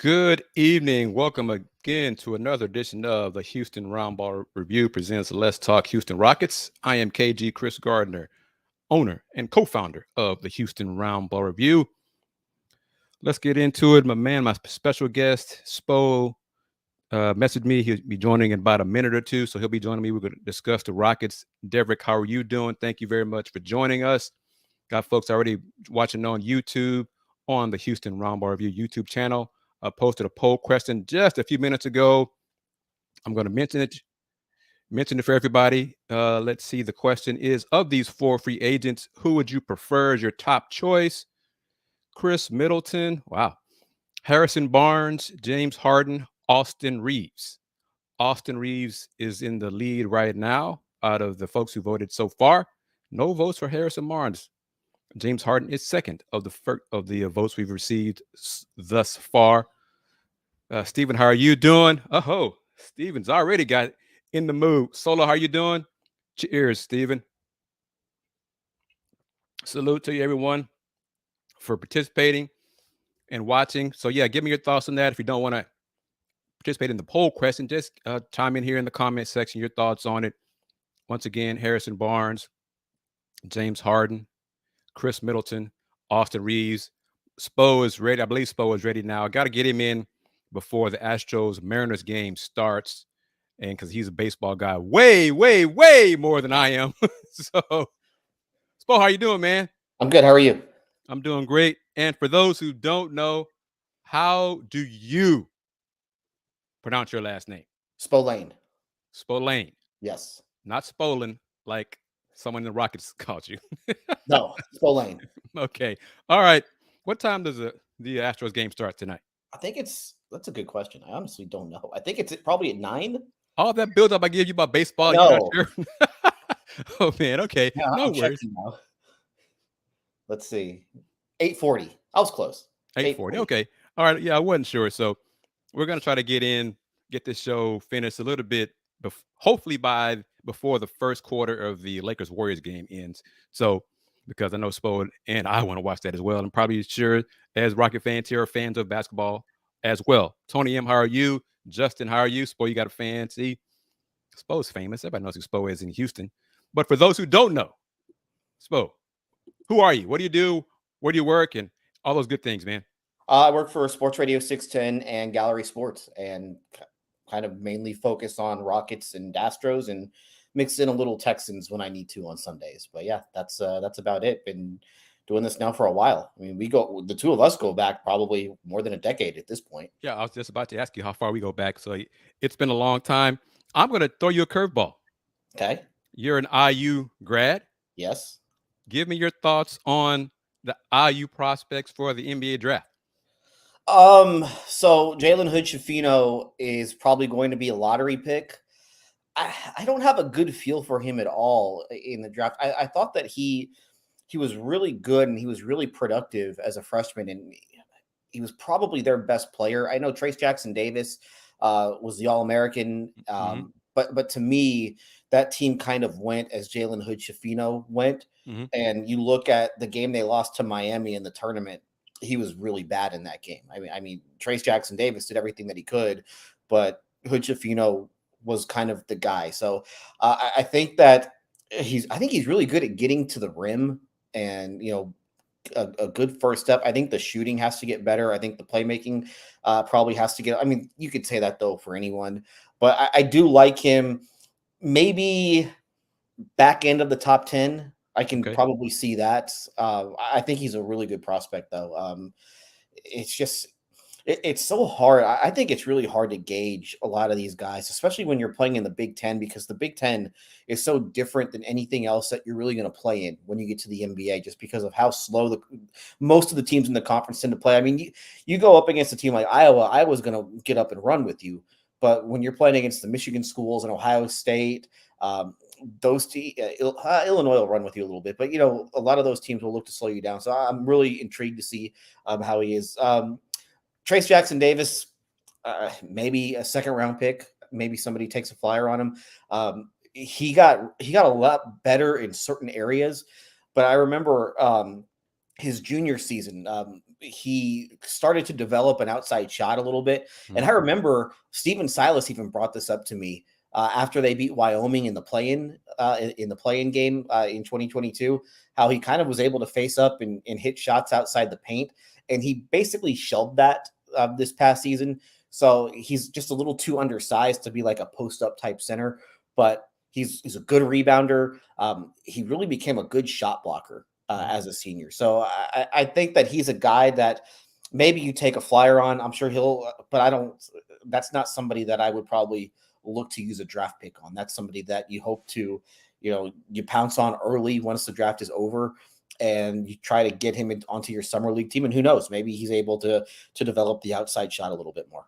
Good evening. Welcome again to another edition of the Houston Roundball Review presents Let's Talk Houston Rockets. I am KG Kris Gardner, owner and co-founder of the Houston Roundball Review. Let's get into it. My special guest, Spo, messaged me. He'll be joining in about a minute or two, so he'll be joining me. We're going to discuss the Rockets. Derek, how are you doing? Thank you very much for joining us. Got folks already watching on YouTube, on the Houston Roundball Review YouTube channel. I posted a poll question just a few minutes ago. I'm going to mention it for everybody. Let's see. The question is, of these four free agents, who would you prefer as your top choice? Khris Middleton, wow. Harrison Barnes, James Harden, Austin Reaves. Austin Reaves is in the lead right now out of the folks who voted so far. No votes for Harrison Barnes. James Harden is second of the votes we've received thus far. Steven, how are you doing? Oh, Steven's already got in the mood. Solo, how are you doing? Cheers, Steven. Salute to you, everyone, for participating and watching. So, yeah, give me your thoughts on that. If you don't want to participate in the poll question, just chime in here in the comment section, your thoughts on it. Once again, Harrison Barnes, James Harden, Khris Middleton, Austin Reaves. Spo is ready. I believe Spo is ready now. I got to get him in before the Astros-Mariners game starts, and because he's a baseball guy way, way, way more than I am. So, Spo, how you doing, man? I'm good. How are you? I'm doing great. And for those who don't know, how do you pronounce your last name? Spolane. Spolane. Yes. Not Spolane, like someone in the Rockets called you. No, Spolane. Okay. All right. What time does the Astros game start tonight? I think that's a good question. I honestly don't know. I think it's probably at 9. All that build up I gave you about baseball, No. you're not sure? Oh, man. Okay. Yeah, No I'm worries. checking now. Let's see. 8:40. I was close. 8:40. Okay. All right. Yeah, I wasn't sure. So we're going to try to get this show finished a little bit, hopefully before the first quarter of the Lakers-Warriors game ends. So, because I know Spo and I want to watch that as well. I'm probably sure as Rocket fans here are fans of basketball as well. Tony M, how are you? Justin, how are you? Spo, you got a fan? See, Spo's famous. Everybody knows who Spo is in Houston. But for those who don't know, Spo, who are you? What do you do? Where do you work? And all those good things, man. I work for Sports Radio 610 and Gallery Sports, and kind of mainly focus on Rockets and Astros, and mix in a little Texans when I need to on Sundays. But yeah, that's about it. Been doing this now for a while. I mean, the two of us go back probably more than a decade at this point. Yeah, I was just about to ask you how far we go back. So it's been a long time. I'm going to throw you a curveball. Okay. You're an IU grad. Yes. Give me your thoughts on the IU prospects for the NBA draft. So Jalen Hood-Schifino is probably going to be a lottery pick. I don't have a good feel for him at all in the draft. I thought that he was really good and he was really productive as a freshman, and he was probably their best player. I know Trayce Jackson-Davis was the All-American, but to me, that team kind of went as Jalen Hood-Schifino went. Mm-hmm. And you look at the game they lost to Miami in the tournament, he was really bad in that game. I mean, Trayce Jackson-Davis did everything that he could, but Hood-Schifino was kind of the guy. So I think that he's really good at getting to the rim, and a good first step. I think the shooting has to get better. I think the playmaking probably has to get. I mean, you could say that though for anyone, but I do like him. Maybe back end of the top 10. I can probably see that. I think he's a really good prospect, though. It's just it's so hard. I think it's really hard to gauge a lot of these guys, especially when you're playing in the Big Ten, because the Big Ten is so different than anything else that you're really going to play in when you get to the NBA, just because of how slow most of the teams in the conference tend to play. I mean, you go up against a team like Iowa's going to get up and run with you. But when you're playing against the Michigan schools and Ohio State, those Illinois will run with you a little bit, but a lot of those teams will look to slow you down. So I'm really intrigued to see how he is. Trayce Jackson-Davis, maybe a second round pick. Maybe somebody takes a flyer on him. He got a lot better in certain areas, but I remember his junior season, he started to develop an outside shot a little bit. And I Mhm. remember Stephen Silas even brought this up to me after they beat Wyoming in the play-in game in 2022, how he kind of was able to face up and hit shots outside the paint. And he basically shelved that this past season. So he's just a little too undersized to be like a post-up type center, but he's a good rebounder. He really became a good shot blocker as a senior. So I think that he's a guy that maybe you take a flyer on. I'm sure but I don't. That's not somebody that I would probably look to use a draft pick on. That's somebody that you hope to, you pounce on early once the draft is over, and you try to get him onto your summer league team. And who knows, maybe he's able to develop the outside shot a little bit more.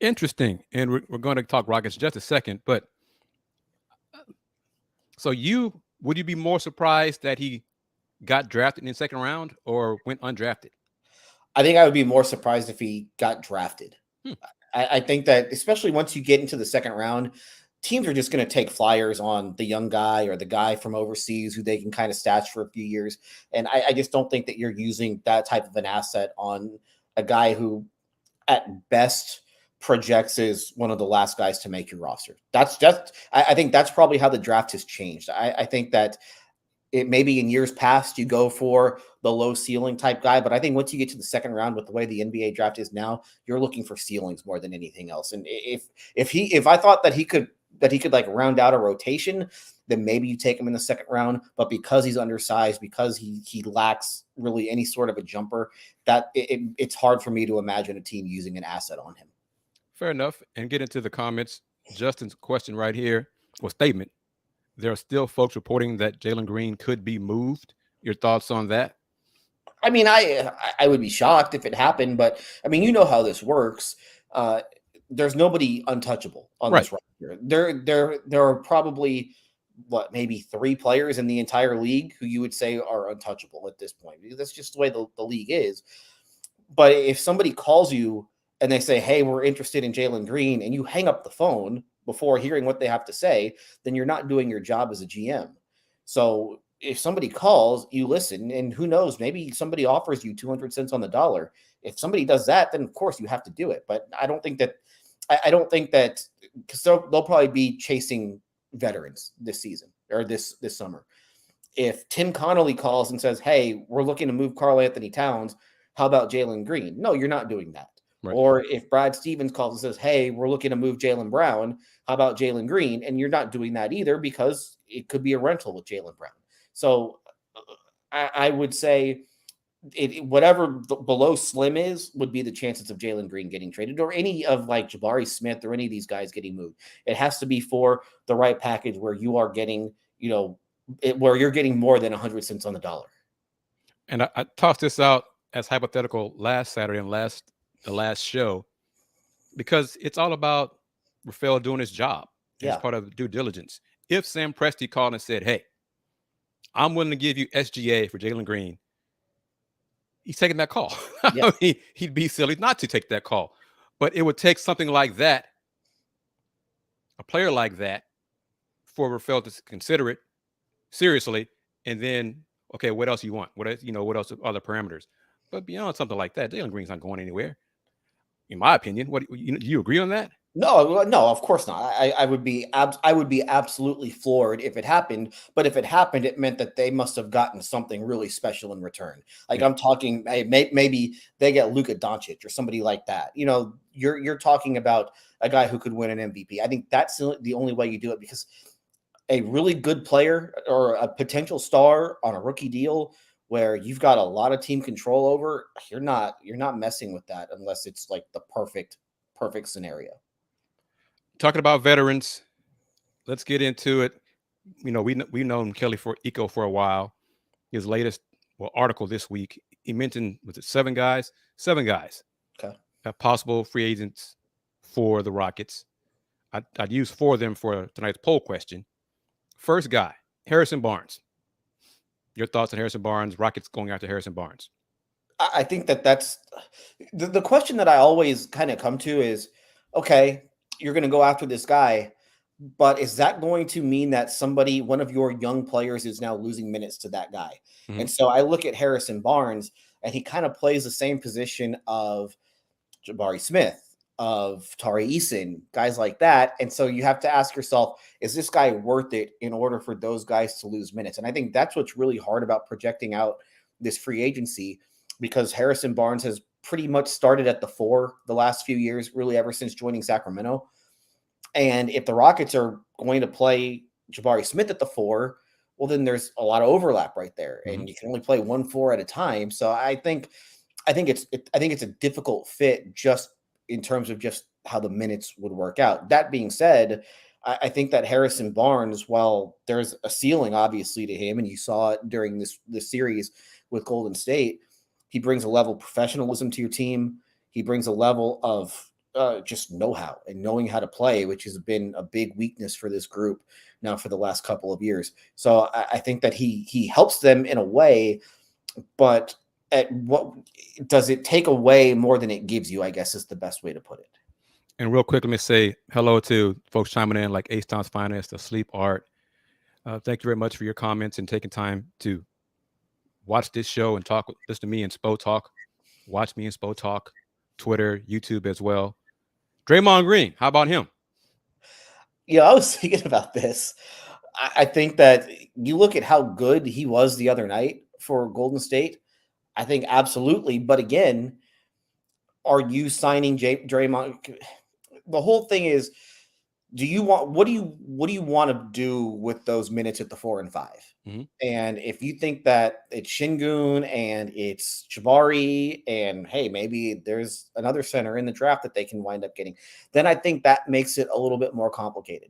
Interesting. And we're going to talk Rockets just a second, but so would you be more surprised that he got drafted in the second round or went undrafted? I think I would be more surprised if he got drafted. I think that especially once you get into the second round, teams are just going to take flyers on the young guy or the guy from overseas who they can kind of stash for a few years. And I just don't think that you're using that type of an asset on a guy who at best projects as one of the last guys to make your roster. I think that's probably how the draft has changed. I think that it maybe in years past you go for the low ceiling type guy, but I think once you get to the second round with the way the NBA draft is now, you're looking for ceilings more than anything else. And if I thought that he could like round out a rotation, then maybe you take him in the second round. But because he's undersized, because he lacks really any sort of a jumper, that it's hard for me to imagine a team using an asset on him. Fair enough. And get into the comments. Justin's question right here, or statement. There are still folks reporting that Jalen Green could be moved. Your thoughts on that? I mean, I would be shocked if it happened, but I mean, you know how this works. There's nobody untouchable on this roster. There are probably maybe 3 players in the entire league who you would say are untouchable at this point. That's just the way the league is. But if somebody calls you and they say, "Hey, we're interested in Jalen Green," and you hang up the phone before hearing what they have to say, then you're not doing your job as a GM. So if somebody calls, you listen, and who knows, maybe somebody offers you 200 cents on the dollar. If somebody does that, then of course you have to do it. But I don't think that because they'll probably be chasing veterans this season or this summer. If Tim Connolly calls and says, "Hey, we're looking to move Karl Anthony Towns, how about Jalen Green?" No, you're not doing that. Right. Or if Brad Stevens calls and says, "Hey, we're looking to move Jalen Brown, how about Jalen Green?" And you're not doing that either because it could be a rental with Jalen Brown. So I would say whatever below slim is would be the chances of Jalen Green getting traded or any of like Jabari Smith or any of these guys getting moved. It has to be for the right package where you are getting, where you're getting more than 100 cents on the dollar. And I tossed this out as hypothetical last Saturday and the last show because it's all about Rafael doing his job. Yeah. It's part of due diligence. If Sam Presti called and said, "Hey, I'm willing to give you SGA for Jalen Green," he's taking that call. Yeah. He'd be silly not to take that call. But it would take something like that, a player like that, for Rafael to consider it seriously. And then, okay, what else you want? What else are the parameters? But beyond something like that, Jalen Green's not going anywhere, in my opinion. Do you agree on that? No, of course not. I would be absolutely floored if it happened. But if it happened, it meant that they must have gotten something really special in return. Like, yeah. I'm talking, maybe they get Luka Doncic or somebody like that. You're talking about a guy who could win an MVP. I think that's the only way you do it, because a really good player or a potential star on a rookie deal where you've got a lot of team control over, you're not messing with that unless it's like the perfect scenario. Talking about veterans, let's get into it. We've known Kelly Eco for a while. His latest article this week, he mentioned, was it 7 guys? 7 guys. Okay. Possible free agents for the Rockets. I'd use 4 of them for tonight's poll question. First guy, Harrison Barnes. Your thoughts on Harrison Barnes? Rockets going after Harrison Barnes. I think that's the question that I always kind of come to is, okay, you're going to go after this guy. But is that going to mean that one of your young players is now losing minutes to that guy? Mhm. And so I look at Harrison Barnes, and he kind of plays the same position of Jabari Smith, of Tari Eason, guys like that. And so you have to ask yourself, is this guy worth it in order for those guys to lose minutes? And I think that's what's really hard about projecting out this free agency, because Harrison Barnes has pretty much started at the 4 the last few years, really ever since joining Sacramento. And if the Rockets are going to play Jabari Smith at the 4, well, then there's a lot of overlap right there, and you can only play 1-4 at a time. So I think it's a difficult fit just in terms of just how the minutes would work out. That being said, I think that Harrison Barnes, while there's a ceiling obviously to him, and you saw it during this series with Golden State, he brings a level of professionalism to your team. He brings a level of just know-how and knowing how to play, which has been a big weakness for this group now for the last couple of years. So I think that he helps them in a way, but at what does it take away more than it gives you, I guess is the best way to put it. And real quick, let me say hello to folks chiming in like Ace Town's Finest, the Sleep Art. Thank you very much for your comments and taking time to watch this show and listen to me and Spo Talk. Watch me and Spo Talk, Twitter, YouTube as well. Draymond Green, how about him? Yeah, I was thinking about this. I think that you look at how good he was the other night for Golden State. I think absolutely. But again, are you signing Draymond? The whole thing is, what do you want to do with those minutes at the 4 and 5? Mm-hmm. And if you think that it's Sengun and it's Jabari, and hey, maybe there's another center in the draft that they can wind up getting, then I think that makes it a little bit more complicated.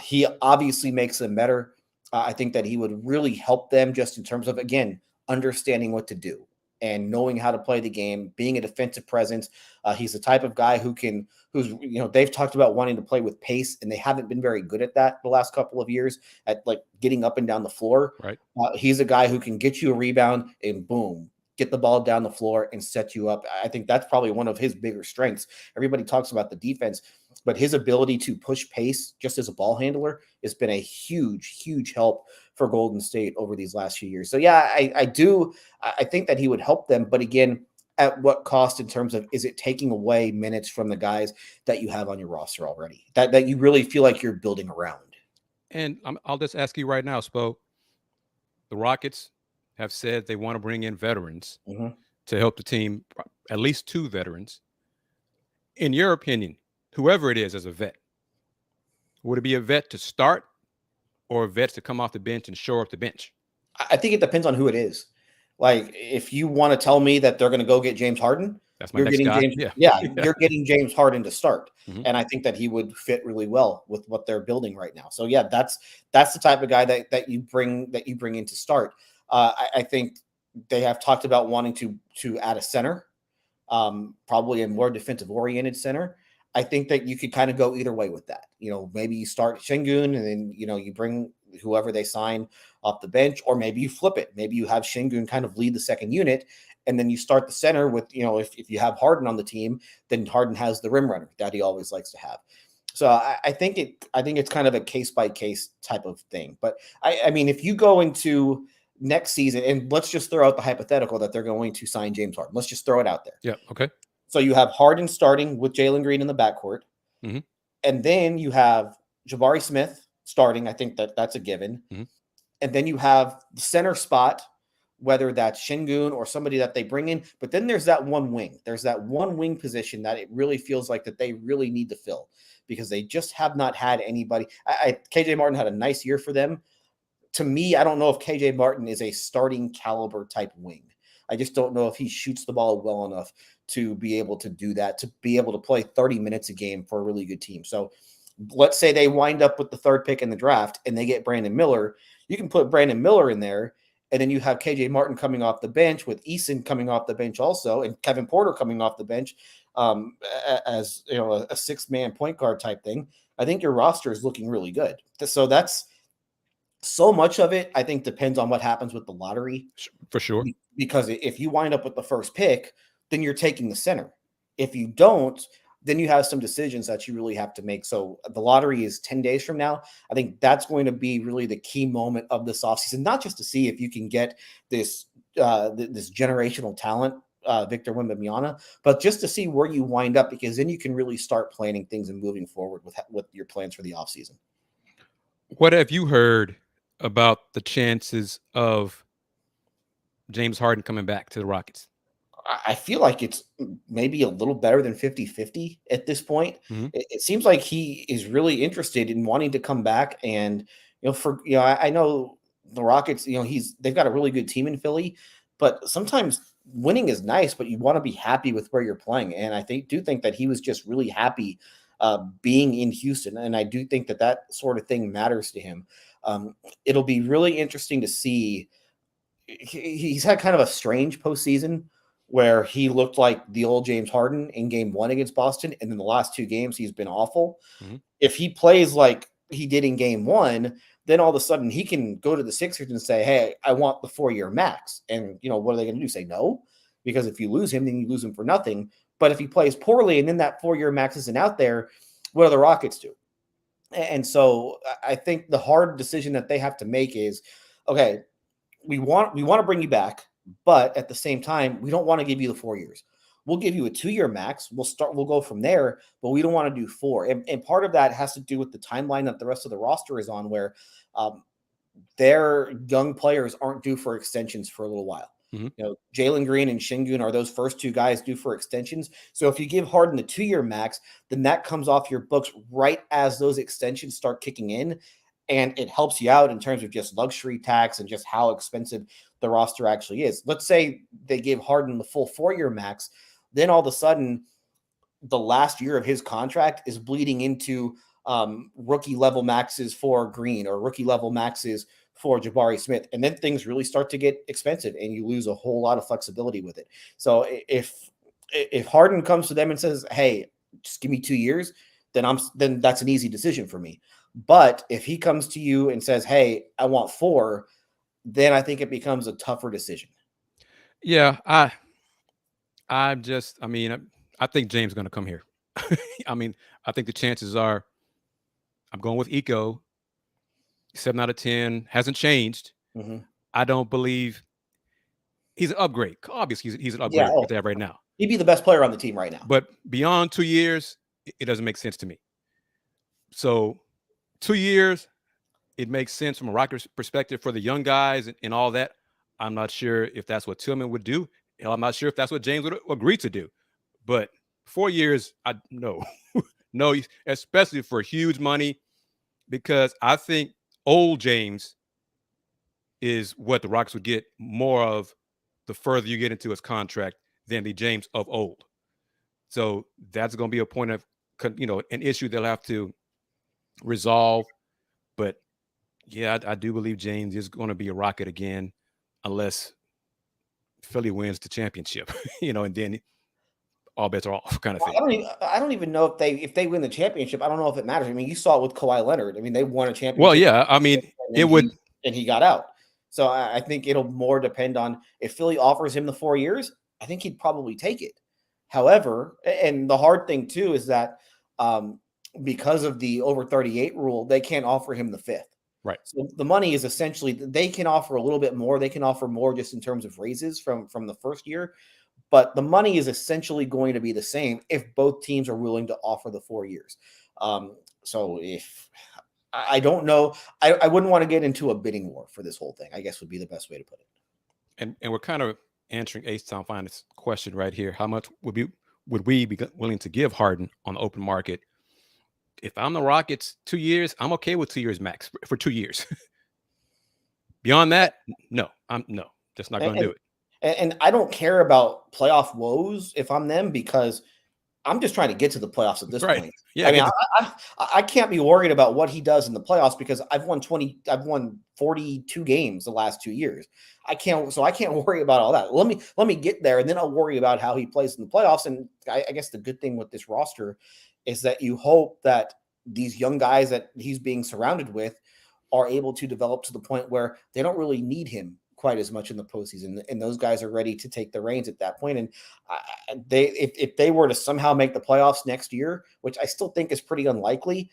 He obviously makes them better. I think that he would really help them just in terms of, again, understanding what to do and knowing how to play the game, being a defensive presence. He's the type of guy they've talked about wanting to play with pace, and they haven't been very good at that the last couple of years at like getting up and down the floor. Right. He's a guy who can get you a rebound and boom, get the ball down the floor and set you up. I think that's probably one of his bigger strengths. Everybody talks about the defense, but his ability to push pace just as a ball handler has been a huge, huge help for Golden State over these last few years. So yeah, I think that he would help them, but again, at what cost in terms of, is it taking away minutes from the guys that you have on your roster already that you really feel like you're building around? And I'll just ask you right now, Spo. The Rockets have said they want to bring in veterans to help the team, at least 2 veterans. In your opinion, whoever it is as a vet, would it be a vet to start or vets to come off the bench and shore up the bench? I think it depends on who it is. Like, if you want to tell me that they're going to go get James Harden, that's my next guy. You're getting James Harden to start. And I think that he would fit really well with what they're building right now. So yeah, that's the type of guy that you bring in to start. I think they have talked about wanting to add a center, probably a more defensive oriented center. I think that you could kind of go either way with that. Maybe you start Sengun and then, you bring whoever they sign off the bench, or maybe you flip it. Maybe you have Sengun kind of lead the second unit, and then you start the center with, if you have Harden on the team, then Harden has the rim runner that he always likes to have. So I think it's kind of a case by case type of thing. But I mean, if you go into next season, and let's just throw out the hypothetical that they're going to sign James Harden. Let's just throw it out there. Yeah. Okay. So you have Harden starting with Jalen Green in the backcourt. And then you have Jabari Smith starting. I think that's a given. And then you have the center spot, whether that's Sengun or somebody that they bring in. But then there's that one wing. There's that one wing position that it really feels like that they really need to fill, because they just have not had anybody. KJ Martin had a nice year for them. To me, I don't know if KJ Martin is a starting caliber type wing. I just don't know if he shoots the ball well enough to be able to do that, to be able to play 30 minutes a game for a really good team. So let's say they wind up with the 3rd pick in the draft and they get Brandon Miller. You can put Brandon Miller in there, and then you have KJ Martin coming off the bench with Eason coming off the bench also, and Kevin Porter coming off the bench as a 6-man point guard type thing. I think your roster is looking really good. So that's so much of it, I think, depends on what happens with the lottery. For sure. Because if you wind up with the 1st pick, then you're taking the center. If you don't, then you have some decisions that you really have to make. So the lottery is 10 days from now. I think that's going to be really the key moment of this offseason, not just to see if you can get this this generational talent, Victor Wembanyama, but just to see where you wind up, because then you can really start planning things and moving forward with your plans for the offseason. What have you heard about the chances of James Harden coming back to the Rockets? I feel like it's maybe a little better than 50-50 at this point. Mhm. It seems like he is really interested in wanting to come back. And, I know the Rockets, they've got a really good team in Philly, but sometimes winning is nice, but you want to be happy with where you're playing. And I do think that he was just really happy being in Houston. And I do think that sort of thing matters to him. It'll be really interesting to see. He's had kind of a strange postseason where he looked like the old James Harden in game 1 against Boston. And then the last 2 games, he's been awful. Mhm. If he plays like he did in game 1, then all of a sudden he can go to the Sixers and say, hey, I want the 4-year max. And, what are they going to do? Say no? Because if you lose him, then you lose him for nothing. But if he plays poorly and then that 4-year max isn't out there, what do the Rockets do? And so I think the hard decision that they have to make is, okay, we want to bring you back, but at the same time, we don't want to give you the 4 years. We'll give you a 2-year max. We'll go from there, but we don't want to do 4. And part of that has to do with the timeline that the rest of the roster is on, where their young players aren't due for extensions for a little while. Mhm. Jalen Green and Sengun are those first 2 guys due for extensions. So if you give Harden the 2-year max, then that comes off your books right as those extensions start kicking in. And it helps you out in terms of just luxury tax and just how expensive the roster actually is. Let's say they give Harden the full 4-year max. Then all of a sudden, the last year of his contract is bleeding into rookie level maxes for Green or rookie level maxes for Jabari Smith. And then things really start to get expensive and you lose a whole lot of flexibility with it. So if Harden comes to them and says, hey, just give me 2 years, then that's an easy decision for me. But if he comes to you and says, hey, I want 4, then I think it becomes a tougher decision. Yeah, I think James is going to come here. I think the chances are I'm going with Eco. 7 out of 10 hasn't changed. Mm-hmm. I don't believe he's an upgrade. Obviously, he's an upgrade Yeah, with that right now. He'd be the best player on the team right now. But beyond 2 years, it doesn't make sense to me. So 2 years, it makes sense from a Rockets perspective for the young guys and all that. I'm not sure if that's what Tillman would do. I'm not sure if that's what James would agree to do. But 4 years, no, no, especially for huge money, because I think old James is what the Rockets would get more of the further you get into his contract than the James of old. So that's going to be a point of, an issue they'll have to resolve. But yeah, I do believe James is going to be a Rocket again, unless Philly wins the championship, and then all bets are off, kind of thing. I don't even know if they win the championship. I don't know if it matters. I mean, you saw it with Kawhi Leonard. I mean, they won a championship. Well, yeah, it would, and he got out. So I think it'll more depend on if Philly offers him the 4 years. I think he'd probably take it. However, and the hard thing too is that because of the over 38 rule, they can't offer him the 5th. Right. So the money is essentially they can offer a little bit more. They can offer more just in terms of raises from the first year. But the money is essentially going to be the same if both teams are willing to offer the 4 years. So if I don't know, I wouldn't want to get into a bidding war for this whole thing, I guess would be the best way to put it. And we're kind of answering H-Town Finance question right here. How much would we be willing to give Harden on the open market? If I'm the Rockets, 2 years, I'm okay with 2 years max for 2 years. Beyond that, no, just not going to do it. And I don't care about playoff woes if I'm them, because I'm just trying to get to the playoffs at this point. Yeah, I mean, I can't be worried about what he does in the playoffs because I've won 42 games the last 2 years. I can't worry about all that. Let me get there, and then I'll worry about how he plays in the playoffs. And I guess the good thing with this roster is that you hope that these young guys that he's being surrounded with are able to develop to the point where they don't really need him, quite as much in the postseason, and those guys are ready to take the reins at that point. And if they were to somehow make the playoffs next year, which I still think is pretty unlikely,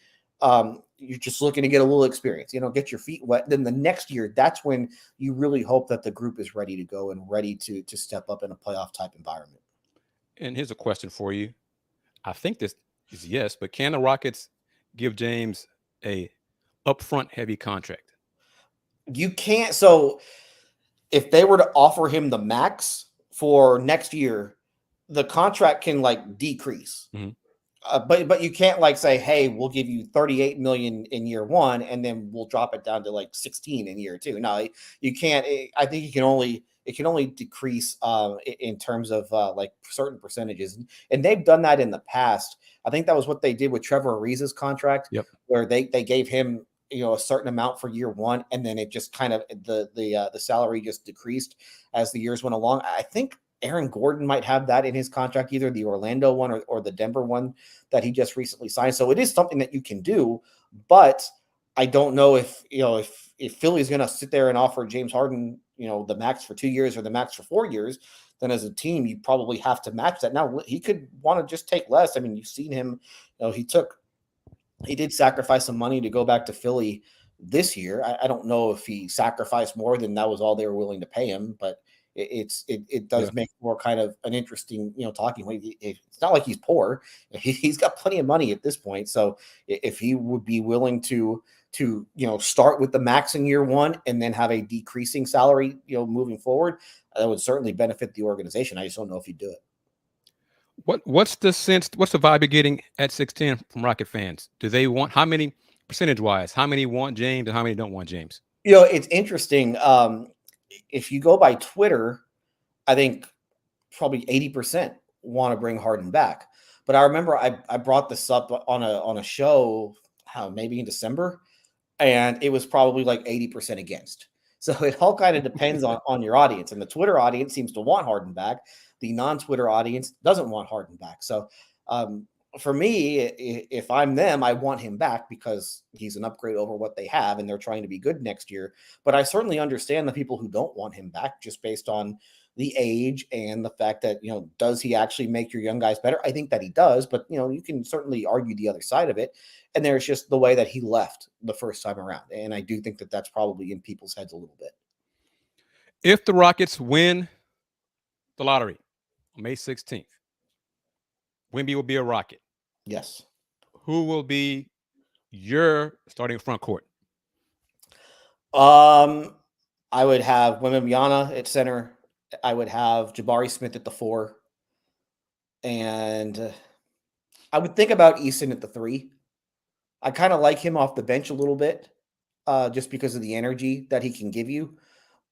you're just looking to get a little experience, get your feet wet. Then the next year, that's when you really hope that the group is ready to go and ready to step up in a playoff type environment. And here's a question for you. I think this is yes, but can the Rockets give James a upfront heavy contract? You can't. So if they were to offer him the max for next year, the contract can decrease. Mm-hmm. But you can't say, hey, we'll give you 38 million in year one, and then we'll drop it down to 16 in year two. No, you can't. I think it can only decrease in terms of certain percentages, and they've done that in the past. I think that was what they did with Trevor Ariza's contract, where they gave him a certain amount for year one, and then it just kind of the salary just decreased as the years went along. I think Aaron Gordon might have that in his contract, either the Orlando one or the Denver one that he just recently signed. So it is something that you can do, but I don't know if Philly's going to sit there and offer James Harden, the max for 2 years or the max for 4 years. Then as a team, you probably have to match that. Now he could want to just take less. I mean, you've seen him, he did sacrifice some money to go back to Philly this year. I don't know if he sacrificed more than that was all they were willing to pay him, but it does make more kind of an interesting, talking point. It's not like he's poor. He's got plenty of money at this point. So if he would be willing to start with the max in year one and then have a decreasing salary, moving forward, that would certainly benefit the organization. I just don't know if he'd do it. What's the vibe you're getting at 6'10" from Rocket fans? Do they want, how many percentage wise, how many want James and how many don't want James? It's interesting. If you go by Twitter, I think probably 80% want to bring Harden back. But I remember I brought this up on a show, maybe in December, and it was probably 80% against. So it all kind of depends on your audience. And the Twitter audience seems to want Harden back. The non-Twitter audience doesn't want Harden back. So for me, if I'm them, I want him back because he's an upgrade over what they have, and they're trying to be good next year. But I certainly understand the people who don't want him back just based on the age and the fact that, does he actually make your young guys better? I think that he does, but, you can certainly argue the other side of it. And there's just the way that he left the first time around. And I do think that that's probably in people's heads a little bit. If the Rockets win the lottery on May 16th, Wemby will be a Rocket. Yes. Who will be your starting front court? I would have Wemby at center. I would have Jabari Smith at the 4. And I would think about Easton at the 3. I kind of like him off the bench a little bit, just because of the energy that he can give you.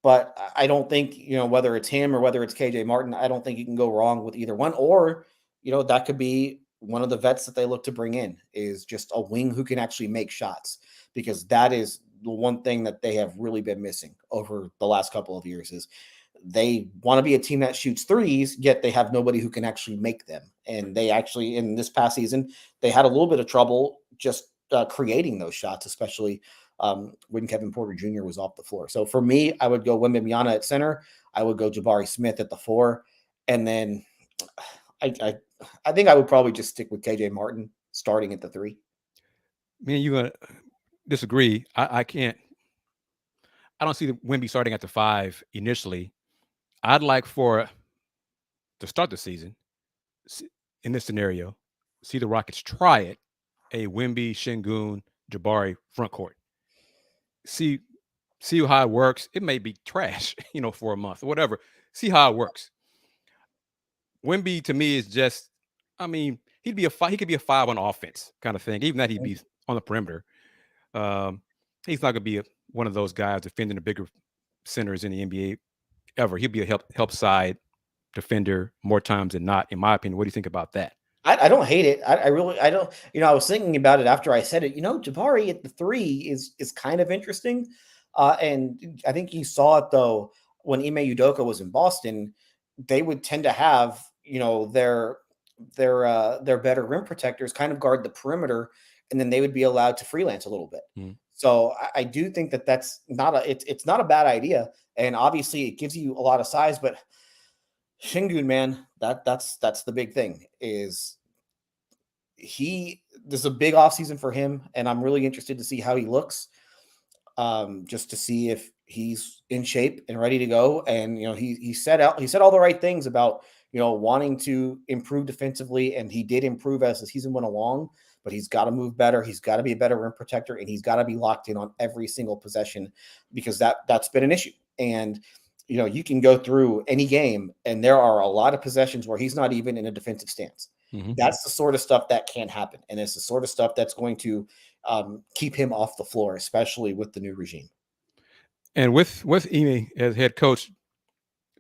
But I don't think, whether it's him or whether it's KJ Martin, I don't think you can go wrong with either one. Or, that could be one of the vets that they look to bring in, is just a wing who can actually make shots, because that is the one thing that they have really been missing over the last couple of years. Is they want to be a team that shoots threes, yet they have nobody who can actually make them. And they actually, in this past season, they had a little bit of trouble just creating those shots, especially when Kevin Porter Jr. was off the floor. So for me, I would go Wemby at center. I would go Jabari Smith at the 4. And then I think I would probably just stick with KJ Martin starting at the 3. Me and you going to disagree. I don't see the Wemby starting at the 5 initially. I'd like to start the season in this scenario, see the Rockets try it, a Wemby, Sengun, Jabari front court. See how it works. It may be trash, for a month or whatever. See how it works. Wemby to me is just, he could be a 5 on offense kind of thing, even that he'd be on the perimeter. He's not going to be one of those guys defending the bigger centers in the NBA ever. He'll be a help side defender more times than not, in my opinion. What do you think about that? I don't hate it. I don't, I was thinking about it after I said it. Jabari at the 3 is kind of interesting. And I think you saw it, though, when Ime Udoka was in Boston. They would tend to have, their better rim protectors kind of guard the perimeter, and then they would be allowed to freelance a little bit. So I do think that that's it's not a bad idea. And obviously it gives you a lot of size, but Sengun, man, that's the big thing is there's a big offseason for him, and I'm really interested to see how he looks. Just to see if he's in shape and ready to go. And he said all the right things about wanting to improve defensively, and he did improve as the season went along. But he's got to move better. He's got to be a better rim protector, and he's got to be locked in on every single possession because that's been an issue. And you can go through any game, and there are a lot of possessions where he's not even in a defensive stance. Mm-hmm. That's the sort of stuff that can happen, and it's the sort of stuff that's going to keep him off the floor, especially with the new regime. And with Ime as head coach,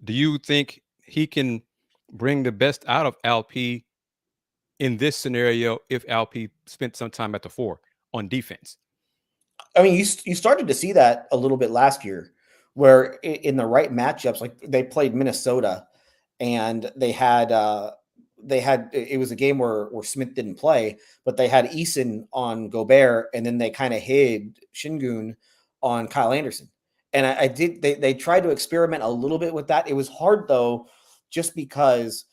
do you think he can bring the best out of LP in this scenario if LP spent some time at the 4 on defense? I mean, you started to see that a little bit last year, where in the right matchups, like they played Minnesota, and they had it was a game where Smith didn't play, but they had Eason on Gobert, and then they kind of hid Sengun on Kyle Anderson. And they tried to experiment a little bit with that. It was hard though, just because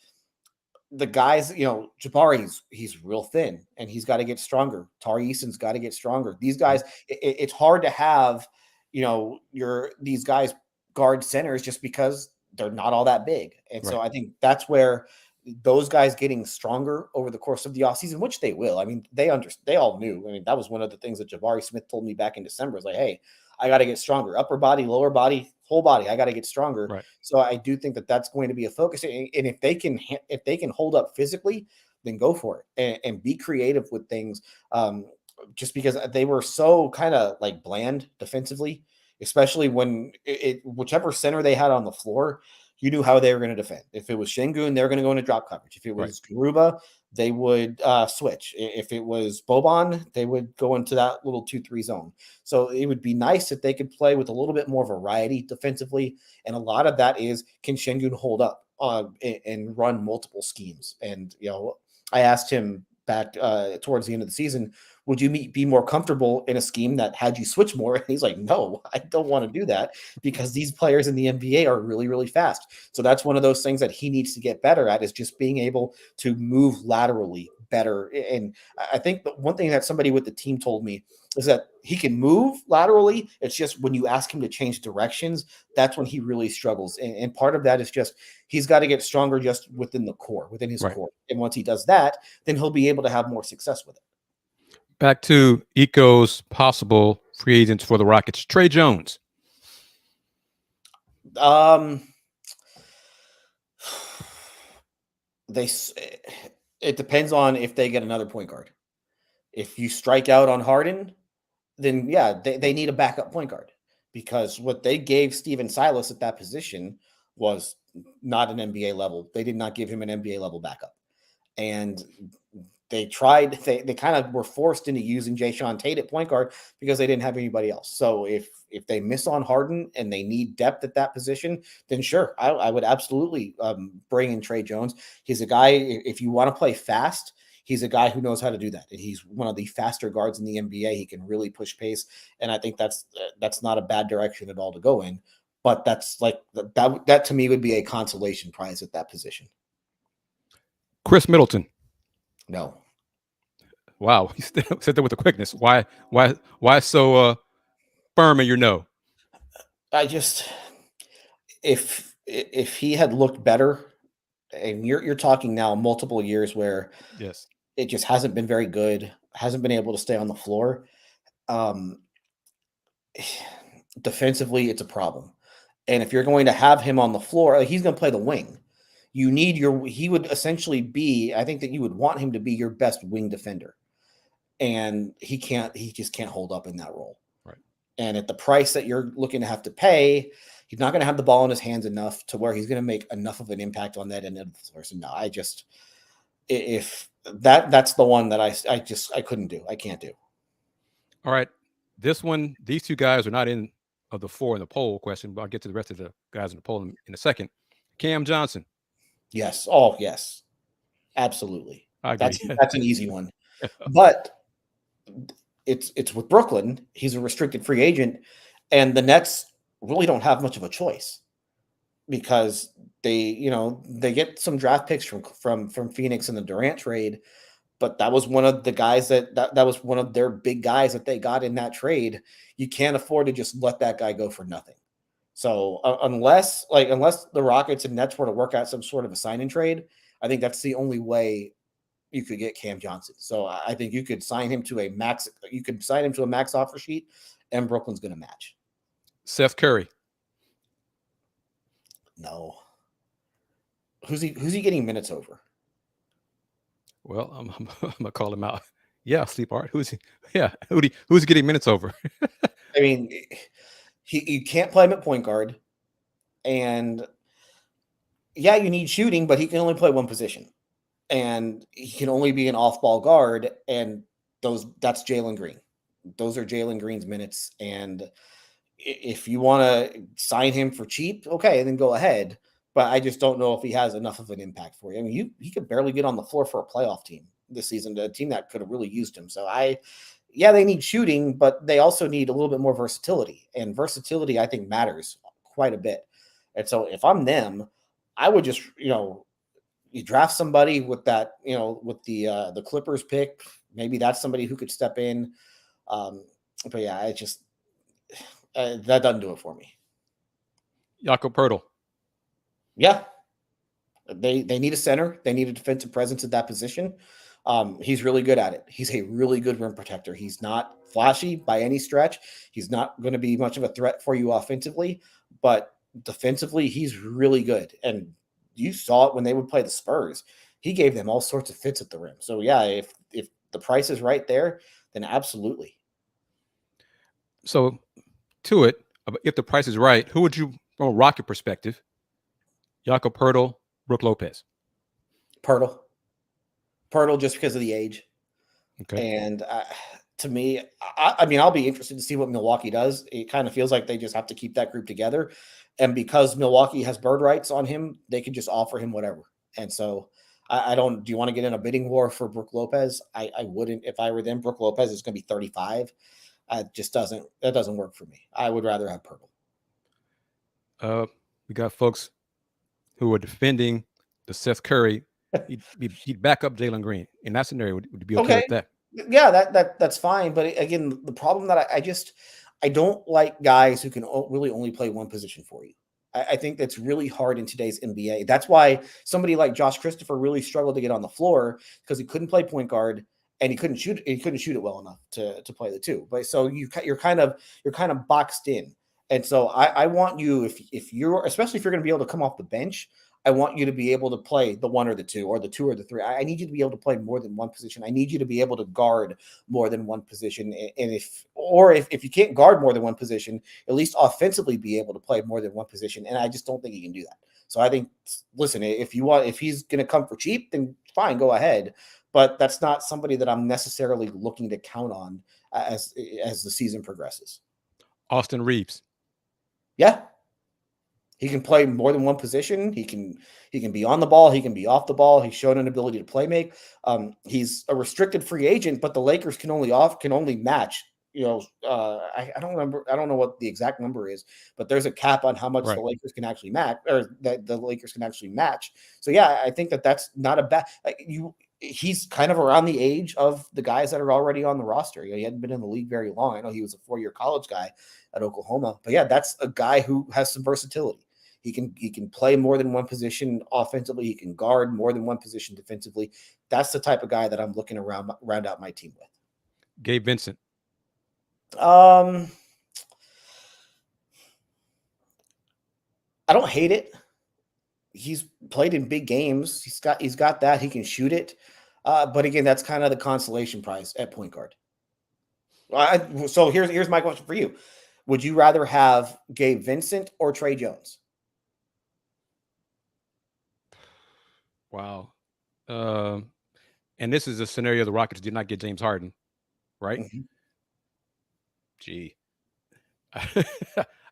the guys, Jabari, he's real thin and he's got to get stronger. Tari Eason's got to get stronger. These guys, it's hard to have, these guys guard centers just because they're not all that big. And so I think that's where those guys getting stronger over the course of the offseason, which they will. I mean, they all knew. I mean, that was one of the things that Jabari Smith told me back in December. Is like, hey, I got to get stronger. Upper body, lower body, whole body. I got to get stronger. Right. So I do think that that's going to be a focus. And if they can hold up physically, then go for it and be creative with things. Just because they were so kind of like bland defensively, especially when whichever center they had on the floor, you knew how they were going to defend. If it was Sengun, they were going to go into drop coverage. If it was Garuba, they would switch. If it was Boban, they would go into that little 2-3 zone. So it would be nice if they could play with a little bit more variety defensively. And a lot of that is, can Sengun hold up and run multiple schemes? And, I asked him back towards the end of the season, would you be more comfortable in a scheme that had you switch more? And he's like, no, I don't want to do that because these players in the NBA are really, really fast. So that's one of those things that he needs to get better at, is just being able to move laterally better. And I think the one thing that somebody with the team told me is that he can move laterally. It's just when you ask him to change directions, that's when he really struggles. And part of that is just he's got to get stronger just within his core. And once he does that, then he'll be able to have more success with it. Back to Eco's possible free agents for the Rockets. Tre Jones. It depends on if they get another point guard. If you strike out on Harden, then they need a backup point guard, because what they gave Steven Silas at that position was not an NBA level. They did not give him an NBA level backup. And they kind of were forced into using Jayshawn Tate at point guard because they didn't have anybody else. So if they miss on Harden and they need depth at that position, then sure, I would absolutely bring in Tre Jones. He's a guy, if you want to play fast, he's a guy who knows how to do that. And he's one of the faster guards in the NBA. He can really push pace. And I think that's not a bad direction at all to go in. But that's like that to me would be a consolation prize at that position. Khris Middleton. No. Wow, you said that with a quickness. Why so firm in your no? If he had looked better, and you're talking now multiple years where it just hasn't been very good, hasn't been able to stay on the floor. Defensively, it's a problem. And if you're going to have him on the floor, he's going to play the wing. He would essentially be, I think that you would want him to be your best wing defender. And he just can't hold up in that role. Right. And at the price that you're looking to have to pay, he's not going to have the ball in his hands enough to where he's going to make enough of an impact on that end of the floor. So no, if that's the one that I couldn't do. I can't do. All right. These two guys are not in of the 4 in the poll question, but I'll get to the rest of the guys in the poll in a second. Cam Johnson. Yes. Oh, yes. Absolutely. I agree. That's an easy one. But it's with Brooklyn. He's a restricted free agent, and the Nets really don't have much of a choice because they get some draft picks from Phoenix in the Durant trade, but that was one of the guys that was one of their big guys that they got in that trade. You can't afford to just let that guy go for nothing. So unless the Rockets and Nets were to work out some sort of a sign-in trade, I think that's the only way you could get Cam Johnson. So I think you could sign him to a max. You could sign him to a max offer sheet, and Brooklyn's going to match. Seth Curry. No. Who's he getting minutes over? Well, I'm gonna call him out. Yeah, sleep art. Who's he? Yeah, who's getting minutes over? I mean, you can't play him at point guard, and yeah, you need shooting, but he can only play one position, and he can only be an off-ball guard, and that's Jalen Green. Those are Jalen Green's minutes, and if you want to sign him for cheap, okay, then go ahead. But I just don't know if he has enough of an impact for you. I mean, he could barely get on the floor for a playoff team this season, a team that could have really used him. So they need shooting, but they also need a little bit more versatility. And versatility, I think, matters quite a bit. And so if I'm them, I would just, you draft somebody with that, with the Clippers pick. Maybe that's somebody who could step in. But yeah, I just that doesn't do it for me. Jakob Poeltl. Yeah, they need a center. They need a defensive presence at that position. He's really good at it. He's a really good rim protector. He's not flashy by any stretch. He's not going to be much of a threat for you offensively, but defensively, he's really good. And you saw it when they would play the Spurs. He gave them all sorts of fits at the rim. So yeah, if the price is right there, then absolutely. So to it, if the price is right, who would you, from a Rocket perspective, Jakob Poeltl, Brook Lopez? Poeltl just because of the age. Okay. And to me, I mean, I'll be interested to see what Milwaukee does. It kind of feels like they just have to keep that group together. And because Milwaukee has bird rights on him, they can just offer him whatever. And so I don't, do you want to get in a bidding war for Brook Lopez? I wouldn't. If I were them, Brook Lopez is going to be 35. That doesn't work for me. I would rather have Poeltl. We got folks who are defending the Seth Curry. He'd back up Jalen Green. In that scenario, would you be okay with that? Yeah, that's fine. But again, the problem that I don't like guys who can really only play one position for you. I think that's really hard in today's NBA. That's why somebody like Josh Christopher really struggled to get on the floor because he couldn't play point guard and he couldn't shoot it well enough to play the two. But so you're kind of boxed in. And so I want you, if you're, especially if you're going to be able to come off the bench, I want you to be able to play the one or the two or the two or the three. I need you to be able to play more than one position. I need you to be able to guard more than one position. And if you can't guard more than one position, at least offensively be able to play more than one position. And I just don't think he can do that. So I think, listen, if he's going to come for cheap, then fine, go ahead. But that's not somebody that I'm necessarily looking to count on as the season progresses. Austin Reaves. Yeah. He can play more than one position. He can be on the ball. He can be off the ball. He's shown an ability to play make. He's a restricted free agent, but the Lakers can only match. I don't remember. I don't know what the exact number is, but there's a cap on how much the Lakers can actually match, or that the Lakers can actually match. So yeah, I think that's not a bad. He's kind of around the age of the guys that are already on the roster. He hadn't been in the league very long. I know he was a 4-year college guy at Oklahoma, but yeah, that's a guy who has some versatility. He can play more than one position offensively. He can guard more than one position defensively. That's the type of guy that I'm looking to round out my team with. Gabe Vincent. I don't hate it. He's played in big games. He's got that. He can shoot it. But again, that's kind of the consolation prize at point guard. So here's my question for you. Would you rather have Gabe Vincent or Tre Jones? Wow. And this is a scenario the Rockets did not get James Harden, right? Mm-hmm. Gee.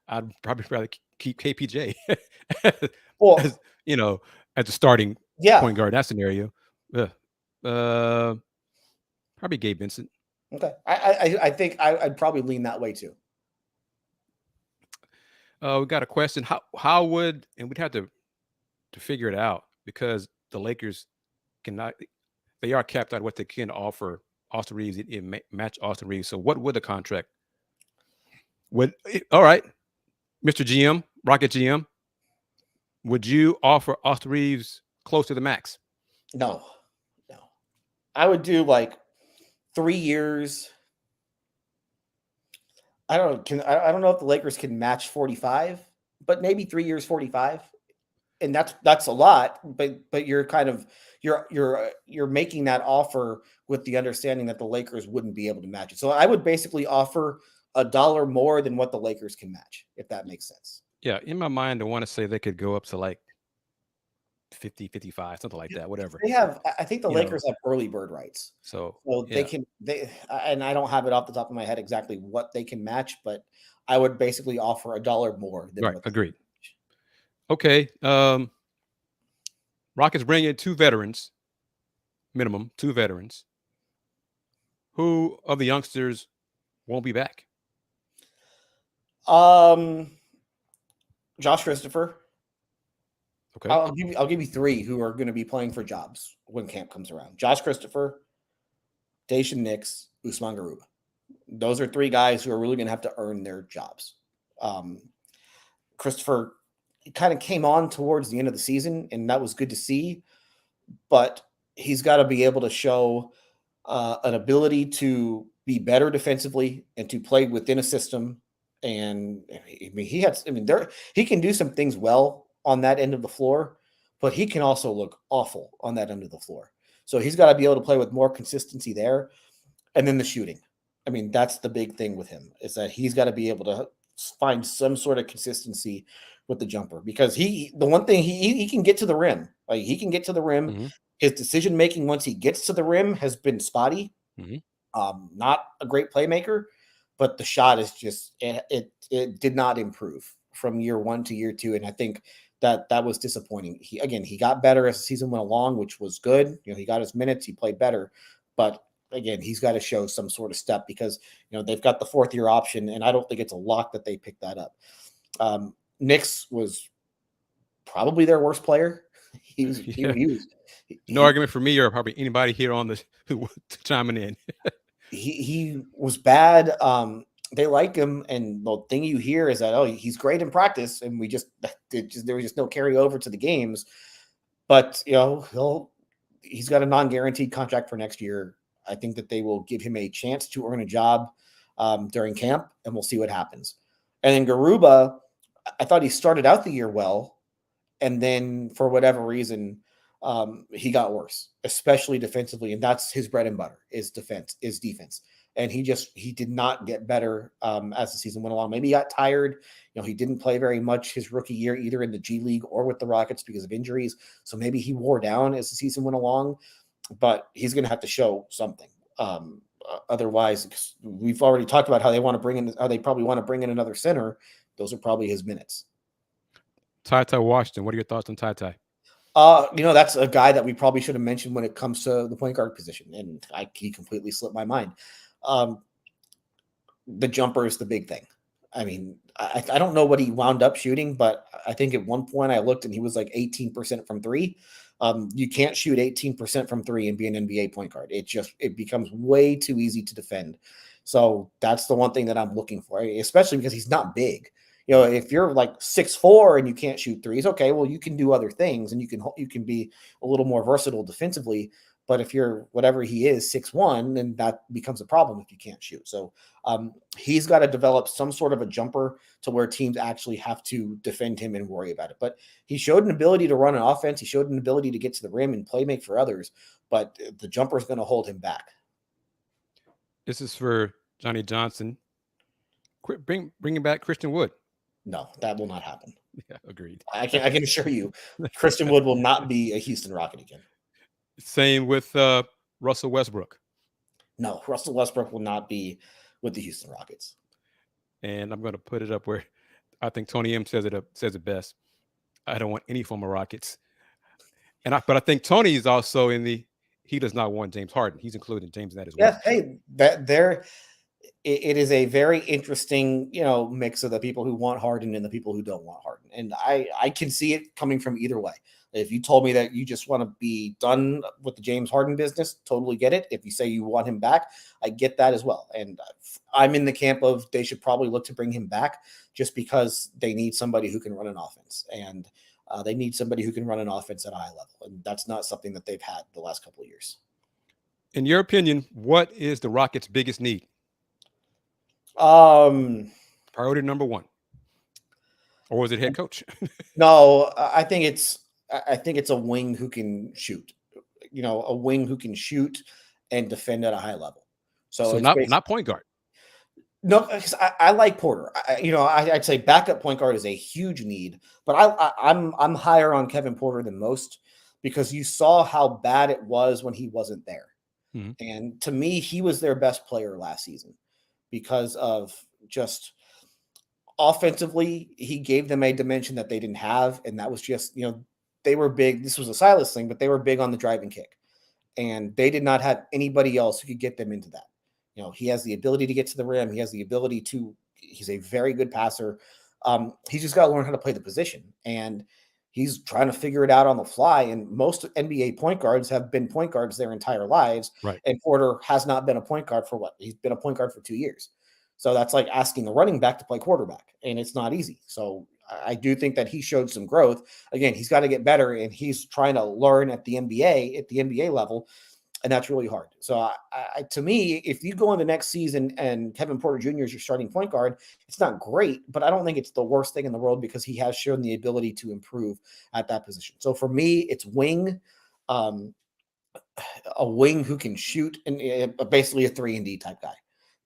I'd probably rather keep KPJ well, as the starting point guard in that scenario. Probably Gabe Vincent. Okay. I think I'd probably lean that way too. We got a question. How would, and we'd have to figure it out because the Lakers cannot, they are capped out what they can offer Austin Reaves. Match Austin Reaves. So what would the contract all right, Mr. GM, Rocket GM, would you offer Austin Reaves close to the max? No. I would do like 3 years. I don't know if the Lakers can match 45, but maybe 3 years 45. And that's a lot, but you're kind of you're making that offer with the understanding that the Lakers wouldn't be able to match it. So I would basically offer $1 more than what the Lakers can match, if that makes sense. Yeah, in my mind, I want to say they could go up to like 50, 55, something like that, whatever. I think the Lakers have early bird rights. So yeah. And I don't have it off the top of my head exactly what they can match, but I would basically offer $1 more than right. Agreed. Okay. Rockets bring in 2 veterans, minimum 2 veterans. Who of the youngsters won't be back? Josh Christopher. Okay. I'll give you 3 who are going to be playing for jobs when camp comes around. Josh Christopher, Daishen Nix, Usman Garuba. Those are 3 guys who are really going to have to earn their jobs. Christopher kind of came on towards the end of the season, and that was good to see. But he's got to be able to show an ability to be better defensively and to play within a system. And I mean, he can do some things well on that end of the floor, but he can also look awful on that end of the floor. So he's got to be able to play with more consistency there. And then the shooting. I mean, that's the big thing with him, is that he's got to be able to find some sort of consistency with the jumper, because the one thing he can get to the rim. Like, he can get to the rim. Mm-hmm. His decision making once he gets to the rim has been spotty. Mm-hmm. Not a great playmaker, but the shot is just it did not improve from year 1 to year 2, and I think that was disappointing. He got better as the season went along, which was good. He got his minutes, he played better, but again, he's got to show some sort of step, because they've got the 4th year option, and I don't think it's a lock that they pick that up. Nix was probably their worst player. He was no argument for me or probably anybody here on this who chiming in. he was bad. They like him, and the thing you hear is that, he's great in practice, and there was just no carryover to the games. But he's got a non-guaranteed contract for next year. I think that they will give him a chance to earn a job during camp, and we'll see what happens. And then Garuba, I thought he started out the year well, and then for whatever reason, he got worse, especially defensively, and that's his bread and butter is defense. And he did not get better as the season went along. Maybe he got tired. He didn't play very much his rookie year, either in the G League or with the Rockets, because of injuries. So maybe he wore down as the season went along, but he's going to have to show something. Otherwise, we've already talked about how they probably want to bring in another center. Those are probably his minutes. Ty Washington, what are your thoughts on Ty? That's a guy that we probably should have mentioned when it comes to the point guard position, and he completely slipped my mind. The jumper is the big thing. I mean, I don't know what he wound up shooting, but I think at one point I looked and he was like 18% from 3. You can't shoot 18% from 3 and be an NBA point guard. It becomes way too easy to defend. So that's the one thing that I'm looking for, especially because he's not big. If you're like 6'4" and you can't shoot threes, okay, well, you can do other things and you can be a little more versatile defensively. But if you're whatever he is, 6'1", then that becomes a problem if you can't shoot. So he's got to develop some sort of a jumper to where teams actually have to defend him and worry about it. But he showed an ability to run an offense. He showed an ability to get to the rim and play make for others. But the jumper is going to hold him back. This is for Johnny Johnson. Bringing back Christian Wood. No, that will not happen. Yeah, agreed. I can assure you, Christian Wood will not be a Houston Rocket again. Same with Russell Westbrook. No, Russell Westbrook will not be with the Houston Rockets. And I'm going to put it up where I think Tony M says it best. I don't want any former Rockets. But I think Tony is also he does not want James Harden. He's including James in that as well. Yeah, hey, it is a very interesting, mix of the people who want Harden and the people who don't want Harden. And I can see it coming from either way. If you told me that you just want to be done with the James Harden business, totally get it. If you say you want him back, I get that as well. And I'm in the camp of they should probably look to bring him back just because they need somebody who can run an offense. And they need somebody who can run an offense at a high level. And that's not something that they've had the last couple of years. In your opinion, what is the Rockets' biggest need? Priority number one. Or was it head coach? No, I think it's a wing who can shoot. A wing who can shoot and defend at a high level. So not point guard. No, because I like Porter. I'd say backup point guard is a huge need, but I'm higher on Kevin Porter than most because you saw how bad it was when he wasn't there. Mm-hmm. And to me, he was their best player last season because of just offensively, he gave them a dimension that they didn't have. And that was just, they were big. This was a Silas thing, but they were big on the drive and kick. And they did not have anybody else who could get them into that. He has the ability to get to the rim. He has the ability he's a very good passer. He's just got to learn how to play the position. And he's trying to figure it out on the fly. And most NBA point guards have been point guards their entire lives. Right. And Porter has not been a point guard for what? He's been a point guard for 2 years. So that's like asking a running back to play quarterback. And it's not easy. So I do think that he showed some growth. Again, he's got to get better. And he's trying to learn at the NBA level. And that's really hard. So to me, if you go into next season and Kevin Porter Jr. is your starting point guard, it's not great, but I don't think it's the worst thing in the world because he has shown the ability to improve at that position. So for me, it's wing, a wing who can shoot and basically a 3-and-D type guy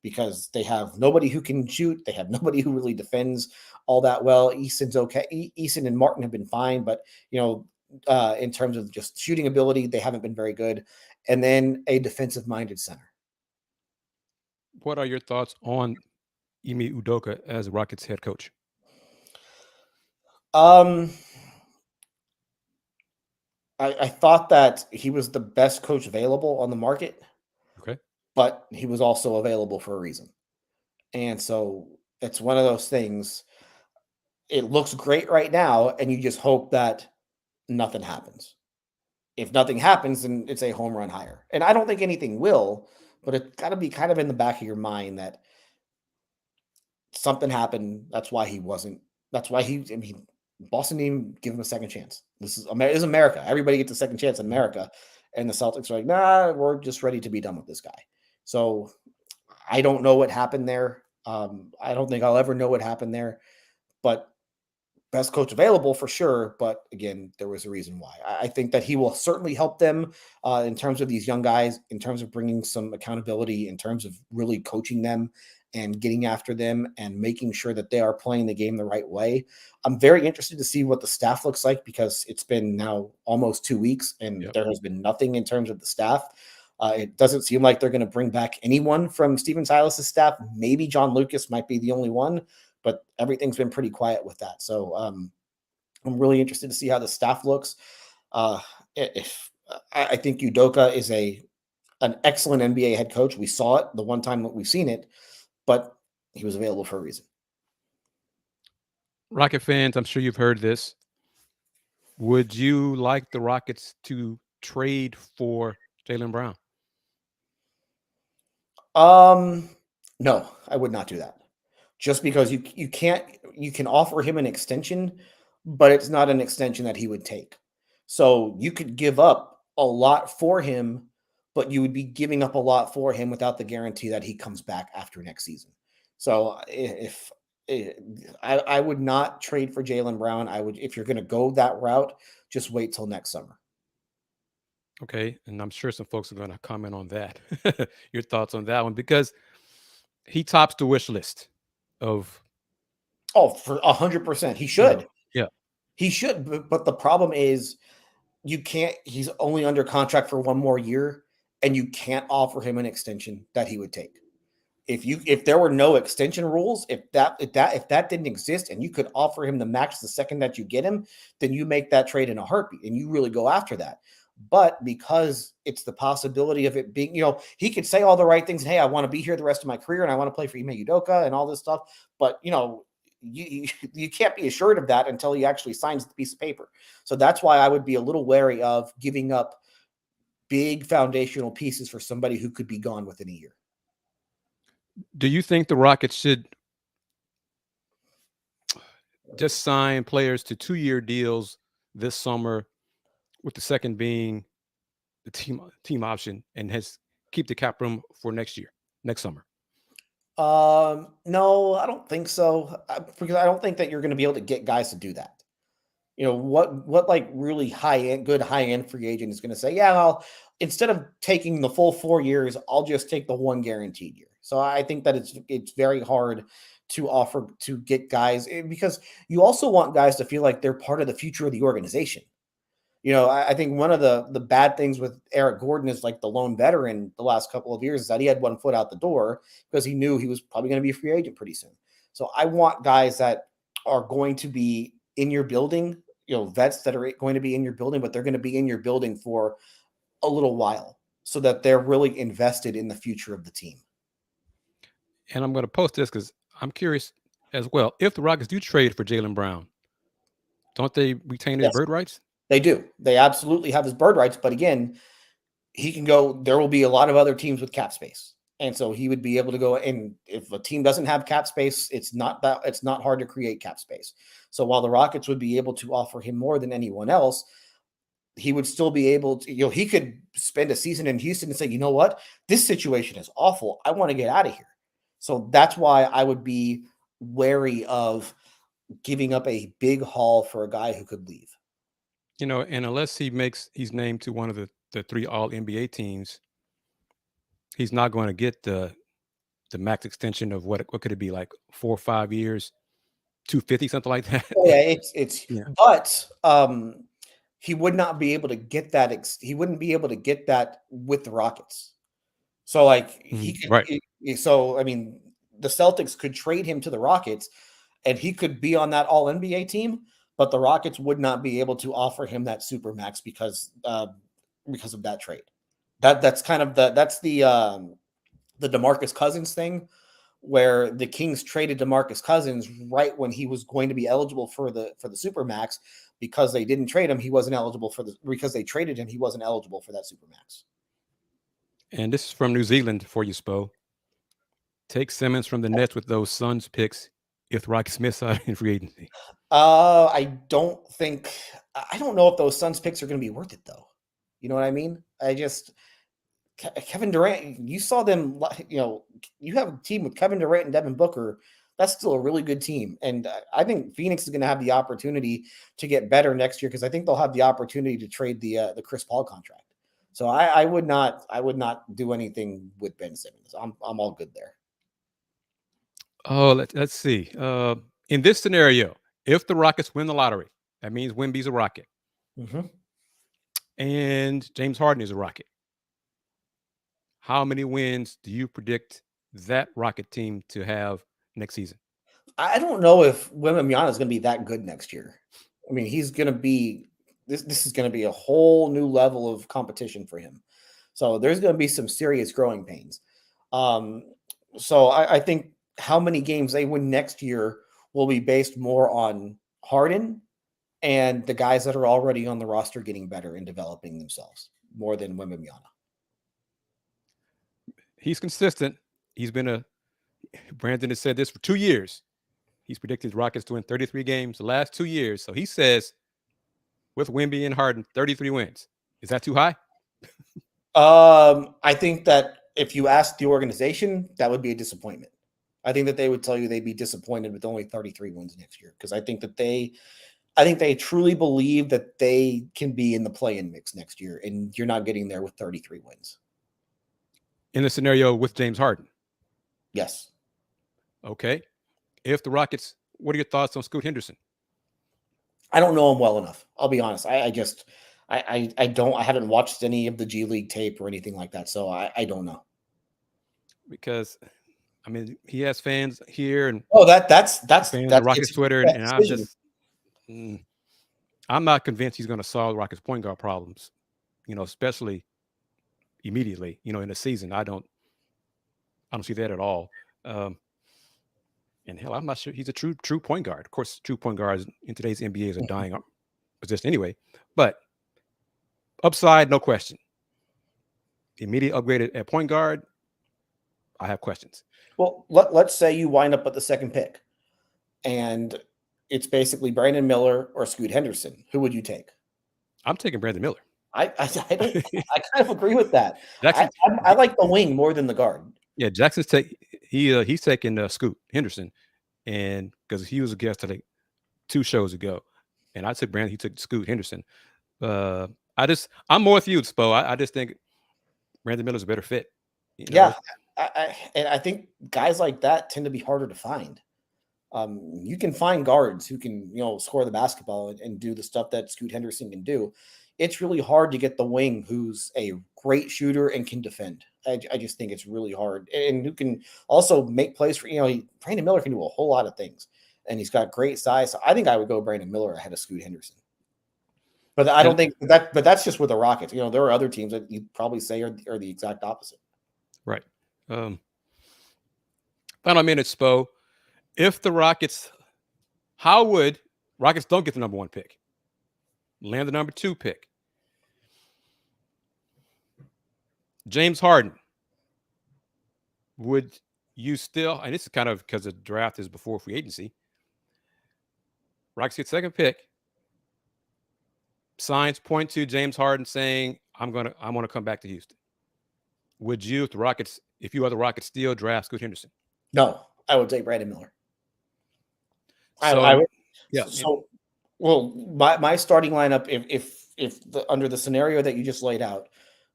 because they have nobody who can shoot. They have nobody who really defends all that well. Easton's okay. Easton and Martin have been fine, but in terms of just shooting ability, they haven't been very good. And then a defensive-minded center. What are your thoughts on Ime Udoka as Rockets head coach? I thought that he was the best coach available on the market. Okay. But he was also available for a reason. And so it's one of those things. It looks great right now, and you just hope that nothing happens. If nothing happens, then it's a home run hire. And I don't think anything will, but it's got to be kind of in the back of your mind that something happened. That's why Boston didn't even give him a second chance. This is America. Everybody gets a second chance in America. And the Celtics are like, nah, we're just ready to be done with this guy. So I don't know what happened there. I don't think I'll ever know what happened there, but best coach available for sure. But again, there was a reason why. I think that he will certainly help them in terms of these young guys, in terms of bringing some accountability, in terms of really coaching them and getting after them and making sure that they are playing the game the right way. I'm very interested to see what the staff looks like because it's been now almost 2 weeks and there has been nothing in terms of the staff. It doesn't seem like they're going to bring back anyone from Stephen Silas's staff. Maybe John Lucas might be the only one, but everything's been pretty quiet with that. So I'm really interested to see how the staff looks. I think Udoka is an excellent NBA head coach. We saw it the one time that we've seen it, but he was available for a reason. Rocket fans, I'm sure you've heard this. Would you like the Rockets to trade for Jalen Brown? No, I would not do that. Just because you can offer him an extension, but it's not an extension that he would take. So you could give up a lot for him, but you would be giving up a lot for him without the guarantee that he comes back after next season. So if I would not trade for Jalen Brown, if you're going to go that route, just wait till next summer. Okay, and I'm sure some folks are going to comment on that. Your thoughts on that one, because he tops the wish list of. Oh, for 100%. He should. Yeah. He should. But the problem is you can't, he's only under contract for one more year and you can't offer him an extension that he would take. If there were no extension rules, if that didn't exist and you could offer him the max the second that you get him, then you make that trade in a heartbeat and you really go after that. But because it's the possibility of it being, he could say all the right things. And, hey, I want to be here the rest of my career and I want to play for Ime Udoka and all this stuff. But, you can't be assured of that until he actually signs the piece of paper. So that's why I would be a little wary of giving up big foundational pieces for somebody who could be gone within a year. Do you think the Rockets should just sign players to 2-year deals this summer, with the second being the team option, and keep the cap room for next summer? No, I don't think so, because I don't think that you're going to be able to get guys to do that. What like really good high end free agent is going to say, yeah, instead of taking the full 4 years, I'll just take the one guaranteed year. So I think that it's very hard to offer to get guys, because you also want guys to feel like they're part of the future of the organization. I think one of the bad things with Eric Gordon is like the lone veteran the last couple of years is that he had one foot out the door because he knew he was probably going to be a free agent pretty soon. So I want guys that are going to be in your building, vets that are going to be in your building, but they're going to be in your building for a little while so that they're really invested in the future of the team. And I'm going to post this because I'm curious as well. If the Rockets do trade for Jalen Brown, don't they retain his bird rights? They do. They absolutely have his bird rights. But again, he can go. There will be a lot of other teams with cap space. And so he would be able to go. And if a team doesn't have cap space, it's not hard to create cap space. So while the Rockets would be able to offer him more than anyone else, he would still be able to, he could spend a season in Houston and say, you know what, this situation is awful. I want to get out of here. So that's why I would be wary of giving up a big haul for a guy who could leave. And unless he's named to one of the 3 all NBA teams, he's not going to get the max extension of what could it be, like 4 or 5 years, 250, something like that. Yeah, but he would not be able to get that. He wouldn't be able to get that with the Rockets. So like he could, right. So I mean, the Celtics could trade him to the Rockets, and he could be on that All NBA team, but the Rockets would not be able to offer him that super max because of that trade. That's kind of the DeMarcus Cousins thing, where the Kings traded DeMarcus Cousins right when he was going to be eligible for the super max. Because they didn't trade him, he wasn't eligible because they traded him, he wasn't eligible for that super max. And this is from New Zealand for you, Spo. Take Simmons from the Nets with those Suns picks if Rockets miss out in free agency. I don't know if those Suns picks are going to be worth it, though. You know what I mean? Kevin Durant, you saw them, you have a team with Kevin Durant and Devin Booker. That's still a really good team. And I think Phoenix is going to have the opportunity to get better next year because I think they'll have the opportunity to trade the Chris Paul contract. So I would not do anything with Ben Simmons. I'm all good there. Oh, let's see. In this scenario, if the Rockets win the lottery, that means Wemby's a Rocket. Mm-hmm. And James Harden is a Rocket. How many wins do you predict that Rocket team to have next season? I don't know if Wembanyama is going to be that good next year. I mean, he's going to be this is going to be a whole new level of competition for him. So there's going to be some serious growing pains. So I think how many games they win next year will be based more on Harden and the guys that are already on the roster getting better and developing themselves more than Wembanyama. He's consistent. Brandon has said this for 2 years. He's predicted Rockets to win 33 games the last 2 years. So he says with Wemby and Harden, 33 wins. Is that too high? I think that if you ask the organization, that would be a disappointment. I think that they would tell you they'd be disappointed with only 33 wins next year because I think they truly believe that they can be in the play-in mix next year, and you're not getting there with 33 wins. In the scenario with James Harden? Yes. Okay. If the Rockets, what are your thoughts on Scoot Henderson? I don't know him well enough. I'll be honest. I haven't watched any of the G League tape or anything like that. So I don't know. Because I mean, he has fans here and that's fans on Rockets Twitter, and I'm not convinced he's going to solve Rockets point guard problems. especially immediately, in the season. I don't see that at all. And hell, I'm not sure he's a true point guard. Of course, true point guards in today's NBA is a dying position anyway. But upside, no question. Immediate upgrade at point guard, I have questions. Well, let's say you wind up at the second pick, and it's basically Brandon Miller or Scoot Henderson. Who would you take? I'm taking Brandon Miller. I kind of agree with that. Jackson, I like the wing more than the guard. Yeah, Jackson's he's taking Scoot Henderson, and because he was a guest, I think 2 shows ago, and I took Brandon. He took Scoot Henderson. I'm more with you, Spo. I just think Brandon Miller's a better fit. Yeah, and I think guys like that tend to be harder to find. You can find guards who can, score the basketball and do the stuff that Scoot Henderson can do. It's really hard to get the wing who's a great shooter and can defend. I just think it's really hard, and who can also make plays for, Brandon Miller can do a whole lot of things, and he's got great size. So I think I would go Brandon Miller ahead of Scoot Henderson. But I don't think that, but that's just with the Rockets. There are other teams that you'd probably say are the exact opposite. Right. Final minute, Spo. If the Rockets don't get the number 1 pick, land the number 2 pick, James Harden, would you still, and this is kind of because the draft is before free agency, Rockets get second pick, signs point to James Harden saying, I want to come back to Houston. Would you, if you are the Rockets, still draft Scoot Henderson? No, I would take Brandon Miller. So, I would. Yeah. So, well, my starting lineup, if under the scenario that you just laid out,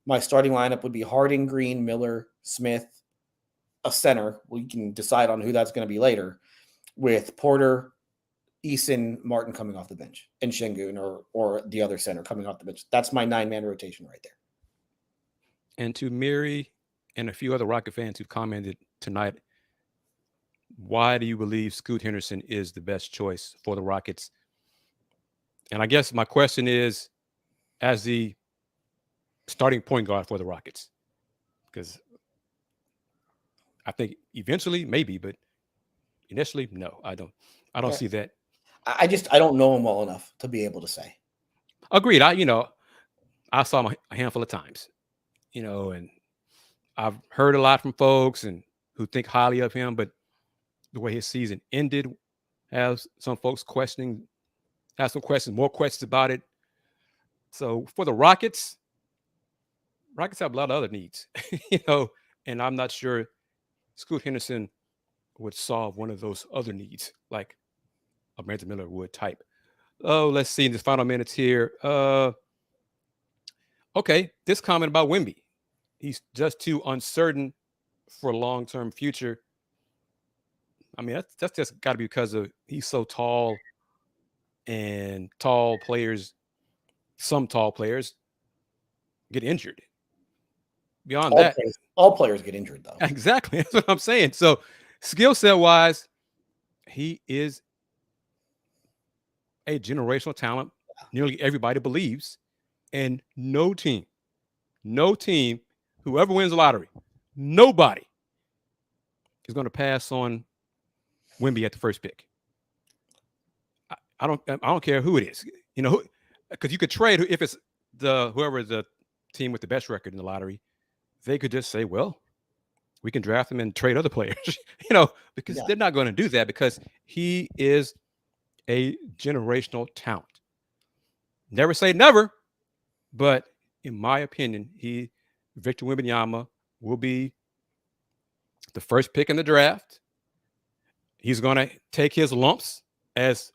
my starting lineup would be Harden, Green, Miller, Smith, a center. We can decide on who that's going to be later, with Porter, Eason, Martin coming off the bench, and Sengun or the other center coming off the bench. That's my 9-man rotation right there. And to Mary and a few other Rocket fans who commented tonight, why do you believe Scoot Henderson is the best choice for the Rockets? And I guess my question is, as the starting point guard for the Rockets, because I think eventually maybe, but initially, no, I don't see that. I don't know him well enough to be able to say. Agreed. I saw him a handful of times, and I've heard a lot from folks and who think highly of him, but the way his season ended has some folks more questions about it. So for the Rockets have a lot of other needs, and I'm not sure Scoot Henderson would solve one of those other needs like a Brandon Miller would type. Oh, let's see in the final minutes here. Okay, this comment about Wemby. He's just too uncertain for a long-term future. I mean, that's just got to be because he's so tall, and some tall players get injured. Beyond that, all players get injured, though. Exactly. That's what I'm saying. So skill set wise, he is a generational talent. Nearly everybody believes, and no team, whoever wins the lottery, nobody is going to pass on Wemby at the first pick. I don't care who it is, because you could trade if it's whoever is the team with the best record in the lottery. They could just say, well, we can draft him and trade other players, because they're not going to do that because he is a generational talent. Never say never, but in my opinion, Victor Wembanyama will be the first pick in the draft. He's going to take his lumps as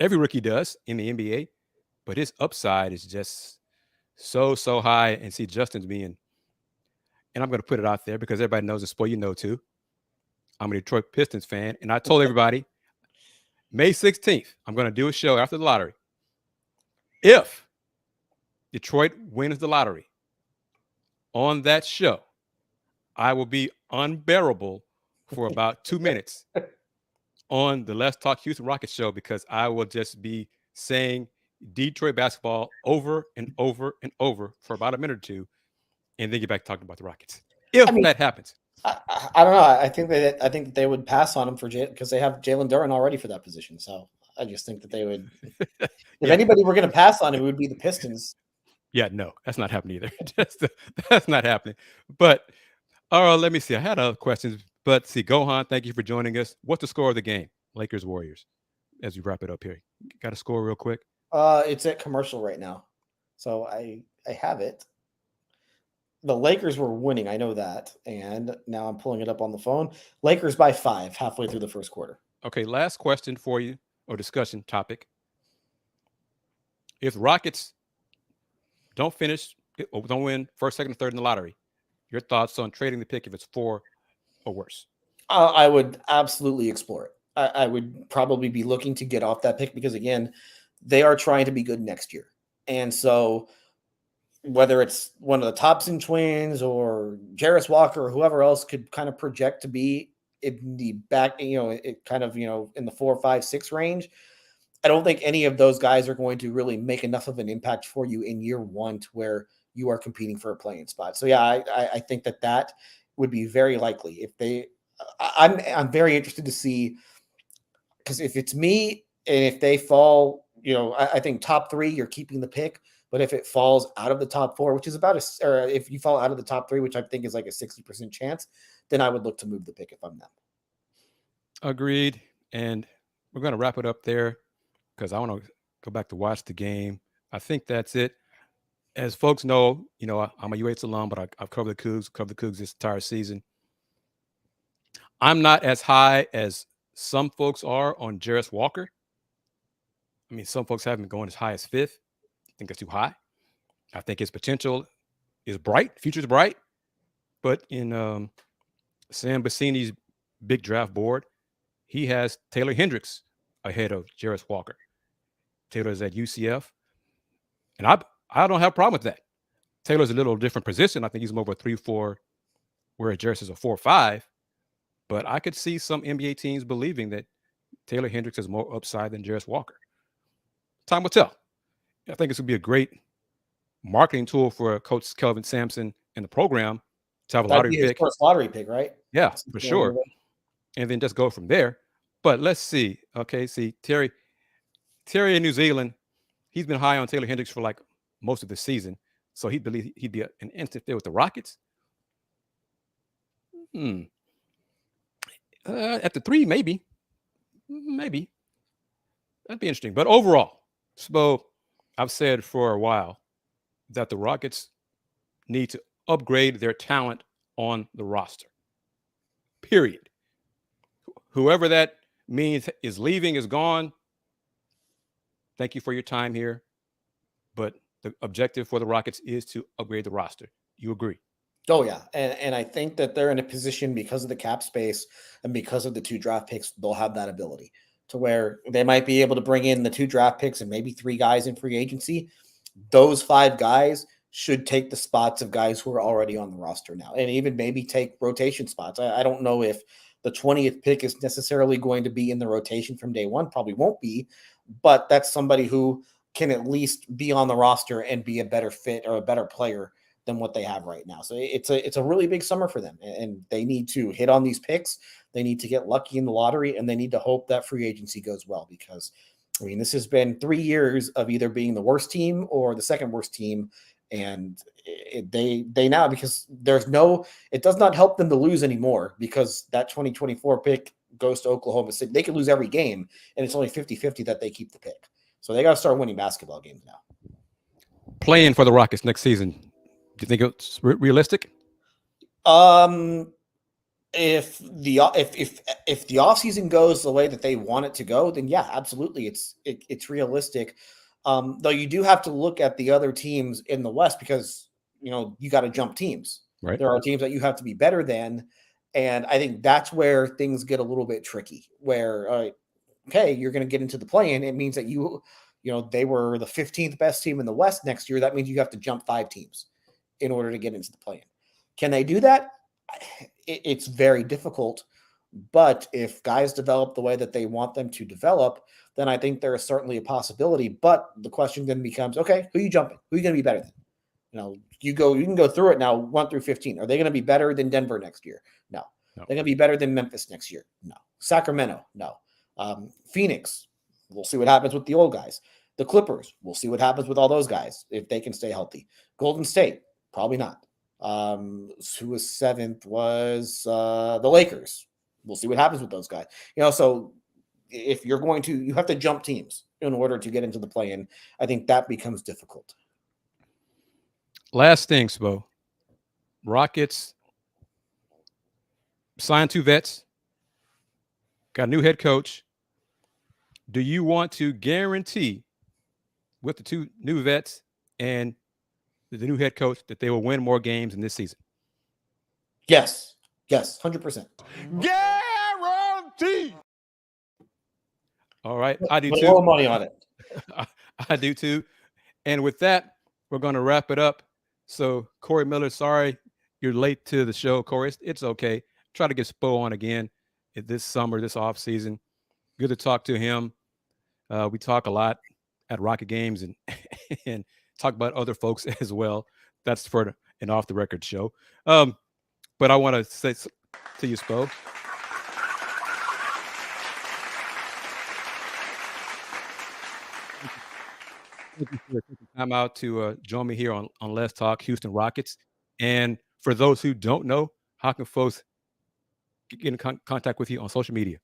every rookie does in the NBA, but his upside is just so high. And see, Justin's being, and I'm going to put it out there because everybody knows this, boy, too. I'm a Detroit Pistons fan, and I told everybody May 16th, I'm going to do a show after the lottery. If Detroit wins the lottery, on that show, I will be unbearable for about 2 minutes on the Let's Talk Houston Rockets show because I will just be saying Detroit basketball over and over and over for about a minute or two, and then get back talking about the Rockets. If that happens. I don't know. I think that they would pass on him because they have Jalen Duren already for that position. So I just think that they would. If anybody were going to pass on him, it would be the Pistons. Yeah, no, that's not happening either. That's not happening. But let me see. I had other questions, but see, Gohan, thank you for joining us. What's the score of the game? Lakers Warriors. As we wrap it up here, got a score real quick. It's at commercial right now, so I have it. The Lakers were winning, I know that, and now I'm pulling it up on the phone. Lakers by 5 halfway through the first quarter. Okay, last question for you, or discussion topic. If Rockets don't win first, second, and third in the lottery, your thoughts on trading the pick if it's 4 or worse? I would absolutely explore it. I would probably be looking to get off that pick because, again, they are trying to be good next year. And so whether it's one of the Thompson twins or Jarace Walker or whoever else could kind of project to be in the back, it kind of, in the 4, 5, 6 range, I don't think any of those guys are going to really make enough of an impact for you in year one to where you are competing for a playing spot. So, yeah, I think that would be very likely. If they – I'm very interested to see because if it's me and if they fall, I think top 3, you're keeping the pick. But if it falls out of the top 4, which is or if you fall out of the top 3, which I think is like a 60% chance, then I would look to move the pick if I'm them. Agreed. And we're going to wrap it up there because I want to go back to watch the game. I think that's it. As folks know, I'm a UH alum, but I've covered the Cougs this entire season. I'm not as high as some folks are on Jarace Walker. I mean, some folks have him going as high as 5th. I think that's too high. I think his potential is bright. Future's bright. But in Sam Bassini's big draft board, he has Taylor Hendricks ahead of Jarace Walker. Taylor's at UCF. And I don't have a problem with that. Taylor's a little different position. I think he's more of a 3-4, whereas Jarace is a 4-5. But I could see some NBA teams believing that Taylor Hendricks has more upside than Jarace Walker. Time will tell. I think this would be a great marketing tool for Coach Kelvin Sampson and the program to have a lottery pick. First lottery pick, right? Yeah, for sure. And then just go from there. But let's see. Okay, Terry in New Zealand, he's been high on Taylor Hendricks for like most of the season. So he believed he'd be an instant fit with the Rockets. At the 3, maybe. That'd be interesting. But overall, Spo, I've said for a while that the Rockets need to upgrade their talent on the roster. Period. Whoever that means is leaving, is gone. Thank you for your time here. But the objective for the Rockets is to upgrade the roster. You agree? Oh, yeah. And I think that they're in a position because of the cap space and because of the 2 draft picks, they'll have that ability to where they might be able to bring in the 2 draft picks and maybe 3 guys in free agency. Those 5 guys should take the spots of guys who are already on the roster now and even maybe take rotation spots. I don't know if the 20th pick is necessarily going to be in the rotation from day one. Probably won't be, but that's somebody who can at least be on the roster and be a better fit or a better player than what they have right now. So it's a really big summer for them, and they need to hit on these picks. They need to get lucky in the lottery, and they need to hope that free agency goes well because, I mean, this has been 3 years of either being the worst team or the second worst team, and they now, because it does not help them to lose anymore because that 2024 pick goes to Oklahoma City. They could lose every game, and it's only 50-50 that they keep the pick. So they got to start winning basketball games now. Playing for the Rockets next season, do you think it's realistic? If the offseason goes the way that they want it to go, then yeah, absolutely, it's realistic. Though you do have to look at the other teams in the West because you got to jump teams. Right. There are teams that you have to be better than, and I think that's where things get a little bit tricky. Where okay, you're going to get into the play-in. It means that they were the 15th best team in the West next year. That means you have to jump 5 teams in order to get into the play-in. Can they do that? It's very difficult, But if guys develop the way that they want them to develop, then I think there is certainly a possibility. But the question then becomes, okay, who are you jumping? Who are you going to be better than? You can go through it now, 1 through 15. Are they going to be better than Denver next year? No. They're going to be better than Memphis next year? No. Sacramento? No. Phoenix? We'll see what happens with the old guys. The Clippers? We'll see what happens with all those guys if they can stay healthy. Golden State? Probably not. Who was 7th was the Lakers. We'll see what happens with those guys. So if you're going to, you have to jump teams in order to get into the play-in. I think that becomes difficult. Last thing, Spo. Rockets signed 2 vets, got a new head coach. Do you want to guarantee with the 2 new vets and the new head coach that they will win more games in this season? Yes, 100%. Guarantee. All right, I do Put too. a little money on it. I do too. And with that, we're going to wrap it up. So, Corey Miller, sorry you're late to the show, Corey. It's okay. Try to get Spo on again this summer, this off season. Good to talk to him. We talk a lot at Rocket Games and and talk about other folks as well. That's for an off the record show. But I want to say to you, Spo. Thank you for taking time out to join me here on Let's Talk Houston Rockets. And for those who don't know, how can folks get in contact with you on social media?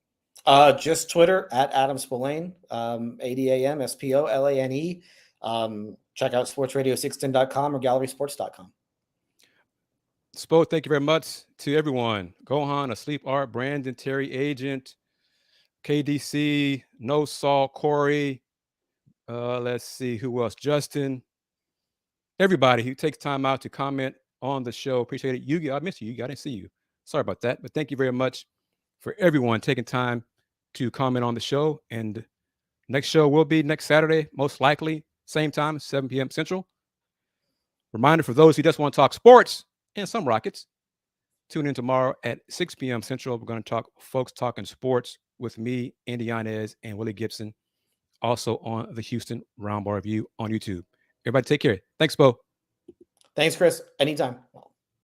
Just Twitter at Adam Spolane, ADAMSPOLANE. Check out sportsradio610.com or gallerysports.com. Spo, thank you very much to everyone. Gohan, Asleep Art, Brandon, Terry, Agent, KDC, No Salt, Corey. Let's see who else. Justin. Everybody who takes time out to comment on the show. Appreciate it. I missed you. I didn't see you. Sorry about that. But thank you very much for everyone taking time to comment on the show. And next show will be next Saturday, most likely, same time, 7 p.m. Central. Reminder for those who just want to talk sports and some Rockets, tune in tomorrow at 6 p.m. Central. We're going to talk folks talking sports with me, Andy Yanez, and Willie Gibson, also on the Houston Roundball Review on YouTube. Everybody take care. Thanks, Bo. Thanks, Chris. Anytime.